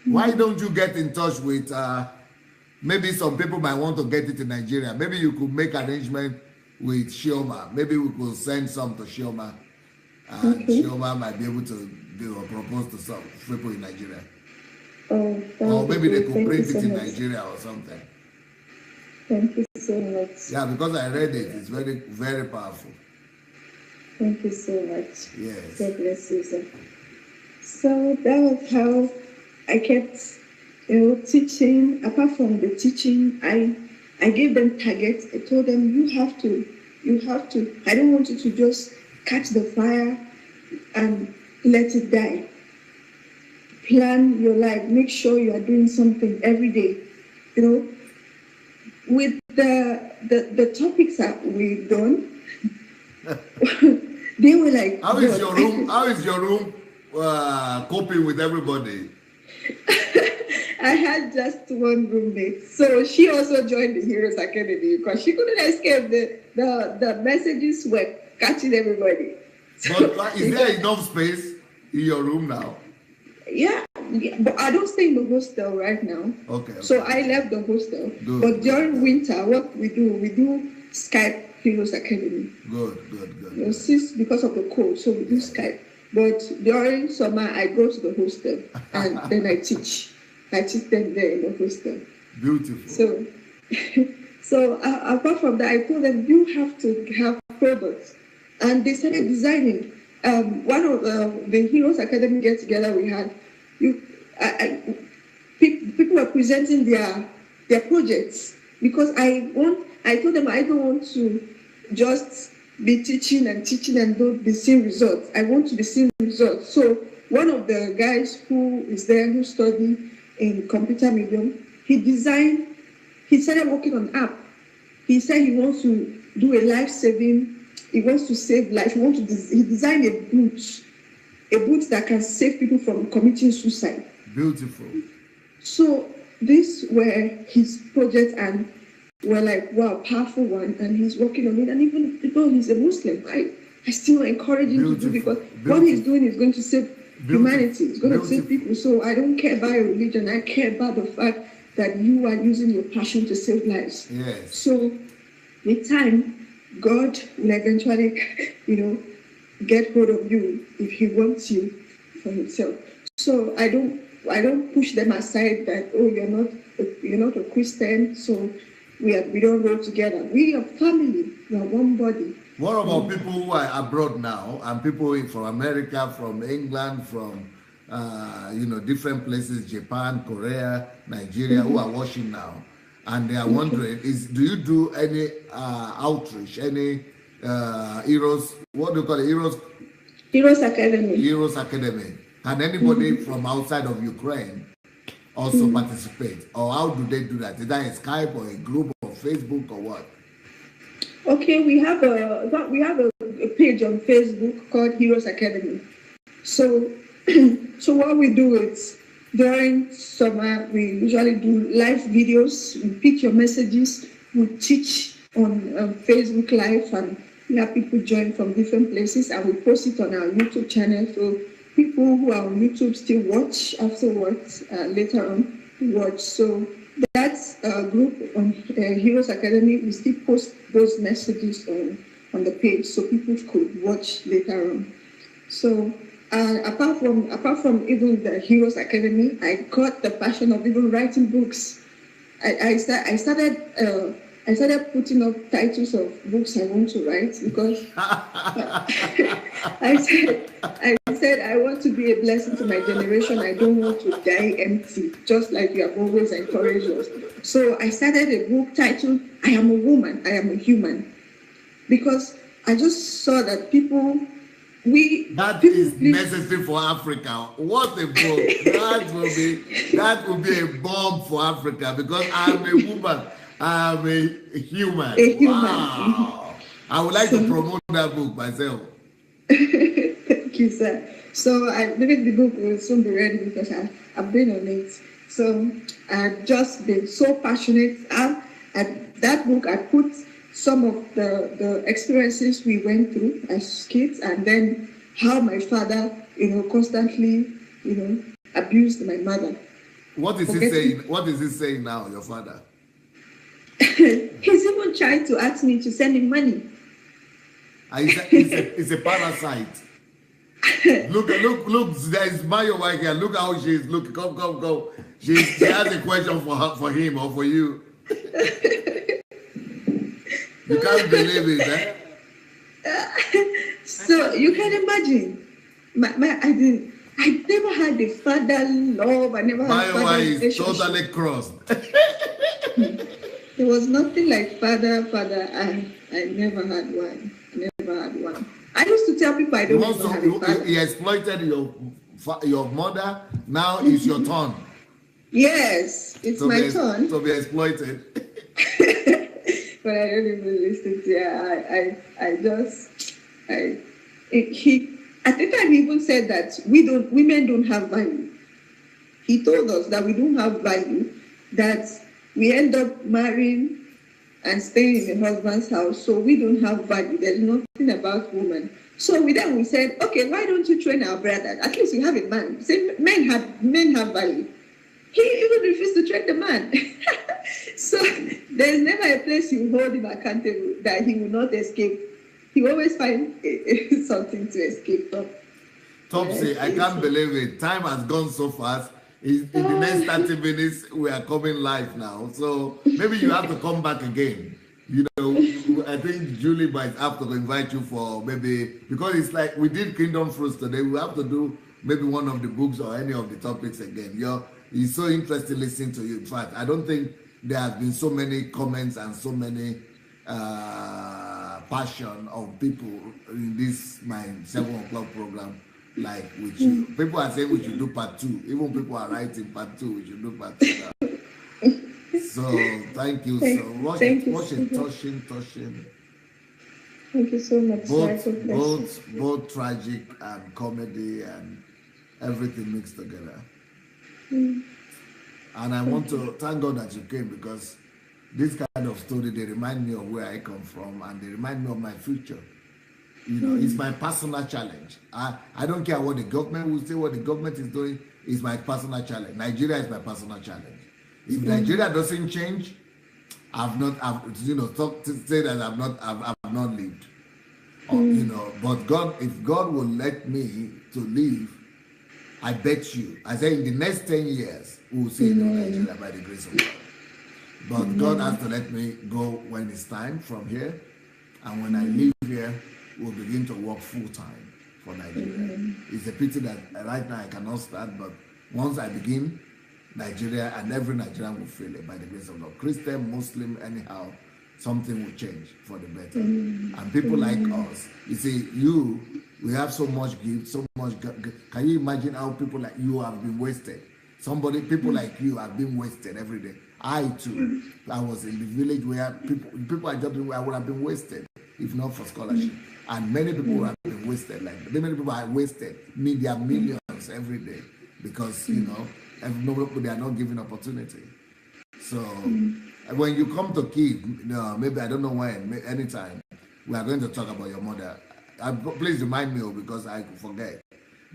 Speaker 1: Why don't you get in touch with, maybe some people might want to get it in Nigeria. Maybe you could make arrangement with Shioma. Maybe we could send some to Shioma. And Shioma might be able to propose to some people in Nigeria.
Speaker 3: Oh,
Speaker 1: or maybe they could print it in Nigeria or something.
Speaker 3: Thank you so much.
Speaker 1: Yeah, because I read it. It's very, very powerful.
Speaker 3: Thank you so much.
Speaker 1: Yes.
Speaker 3: God bless you, sir. So that was how I kept, teaching. Apart from the teaching, I gave them targets. I told them, you have to. I don't want you to just catch the fire and let it die. Plan your life. Make sure you are doing something every day. With the topics that we've done, they were like,
Speaker 1: how is your room? How is your room coping with everybody?
Speaker 3: I had just one roommate, so she also joined the Heroes Academy because she couldn't escape. The messages were catching everybody.
Speaker 1: But is there enough space in your room now?
Speaker 3: Yeah, but I don't stay in the hostel right now.
Speaker 1: Okay.
Speaker 3: So I left the hostel.
Speaker 1: Good.
Speaker 3: But during winter, what we do Skype Heroes Academy.
Speaker 1: Good.
Speaker 3: Since because of the cold, so we do Skype. But during summer, I go to the hostel and then I teach. I teach them there in the hostel.
Speaker 1: Beautiful.
Speaker 3: So apart from that, I told them you have to have products, and they started designing. One of the Heroes Academy get together we had, people were presenting their projects because I told them I don't want to just be teaching and do the same results. I want to be seeing results. So one of the guys who is there who studied in computer medium, he started working on an app. He said he wants to do a life-saving. He wants to save life. He designed a boot that can save people from committing suicide.
Speaker 1: Beautiful.
Speaker 3: So these were his projects, and we're like, wow, powerful one. And he's working on it. And even though he's a Muslim, I still encourage him to do, because what he's doing is going to save humanity. It's going to save people. So I don't care about your religion. I care about the fact that you are using your passion to save lives.
Speaker 1: Yes.
Speaker 3: So with time, God will eventually, get hold of you if He wants you for Himself. So I don't push them aside that, oh, you're not a Christian, so we don't roll together. We are family. We are one body.
Speaker 1: What about people who are abroad now, and people from America, from England, from different places, Japan, Korea, Nigeria, who are watching now, and they are wondering, do you do any outreach, any Heroes, what do you call it, Heroes Academy. Can anybody from outside of Ukraine also participate? Or how do they do that? Is that a Skype or a group or Facebook or what?
Speaker 3: Okay, we have a page on Facebook called Heroes Academy. So so what we do is during summer we usually do live videos. We pick your messages. We teach on Facebook Live, and we have people join from different places, and we post it on our YouTube channel. So people who are on YouTube still watch afterwards, later on watch. So that's a group on Heroes Academy. We still post those messages on the page so people could watch later on. So apart from even the Heroes Academy, I got the passion of even writing books. I started putting up titles of books I want to write because I said I want to be a blessing to my generation. I don't want to die empty, just like you have always encouraged us. So I started a book titled "I Am a Woman, I Am a Human," because I just saw that
Speaker 1: that is necessary for Africa. What a book! That will be a bomb for Africa, because I'm a woman, I'm a human.
Speaker 3: A human.
Speaker 1: Wow! I would like to promote that book myself.
Speaker 3: Thank you, sir. So I believe the book will soon be ready because I've been on it. So I've just been so passionate. At that book, I put some of the experiences we went through as kids, and then how my father, constantly, abused my mother.
Speaker 1: What is he saying? What is he saying now, your father?
Speaker 3: He's even trying to ask me to send him money.
Speaker 1: It's a parasite. Look, there's Mayo right here. Look how she is. Look, come. She has a question for him or for you. You can't believe it,
Speaker 3: So you can imagine. I never had the father love. I never had father relationship.
Speaker 1: Is totally crossed.
Speaker 3: There was nothing like father. I never had one. I used to tell people I don't even have a father.
Speaker 1: He exploited your mother. Now it's your turn.
Speaker 3: Yes, it's my turn.
Speaker 1: To be exploited.
Speaker 3: But I don't even listen to it. At the time he even said that women don't have value. He told us that we don't have value, that we end up marrying and staying in the husband's house, so we don't have value. There's nothing about women. So we said, okay, why don't you train our brother? At least you have a man. Say men have value. He even refused to train the man. So there's never a place you hold him accountable that he will not escape. He will always find something to escape from.
Speaker 1: Topsy, I can't believe it. Time has gone so fast. In the next 30 minutes, we are coming live now. So maybe you have to come back again. I think Julie might have to invite you for maybe, because it's like we did Kingdom Fruits today. We have to do maybe one of the books or any of the topics again. It's so interesting listening to you. In fact, I don't think there have been so many comments and so many passion of people in this my 7 o'clock program, like with you. People are saying we should do part 2. Even people are writing part 2. We should do part 2 now. So thank you so much. Touching.
Speaker 3: Thank you so much.
Speaker 1: Both tragic and comedy and everything mixed together. And I want to thank God that you came, because this kind of story, they remind me of where I come from, and they remind me of my future. It's my personal challenge. I don't care what the government will say, what the government is doing. It's my personal challenge. Nigeria is my personal challenge. If Nigeria doesn't change, I've not lived. But God, if God will let me to live, I bet you, I say in the next 10 years, we will see Nigeria by the grace of God. But God has to let me go when it's time from here. And when I leave here, we'll begin to work full time for Nigeria. It's a pity that right now I cannot start, but once I begin, Nigeria and every Nigerian will feel it by the grace of God. Christian, Muslim, anyhow, something will change for the better. And people like us, you see, we have so much gift, so much much. Can you imagine how people like you have been wasted? People like you have been wasted every day. I too, I was in the village where people are jumping where I would have been wasted if not for scholarship. And many people have been wasted. Like many people are wasted, their millions every day because they are not given opportunity. So when you come to Kyiv, maybe I don't know when, anytime we are going to talk about your mother. Please remind me because I forget.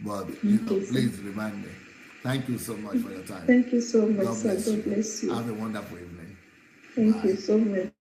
Speaker 1: But please remind me. Thank you so much for your time.
Speaker 3: Thank you so much,
Speaker 1: God
Speaker 3: sir.
Speaker 1: bless
Speaker 3: God
Speaker 1: you.
Speaker 3: bless you.
Speaker 1: Have a wonderful evening.
Speaker 3: Thank
Speaker 1: Bye.
Speaker 3: you so much.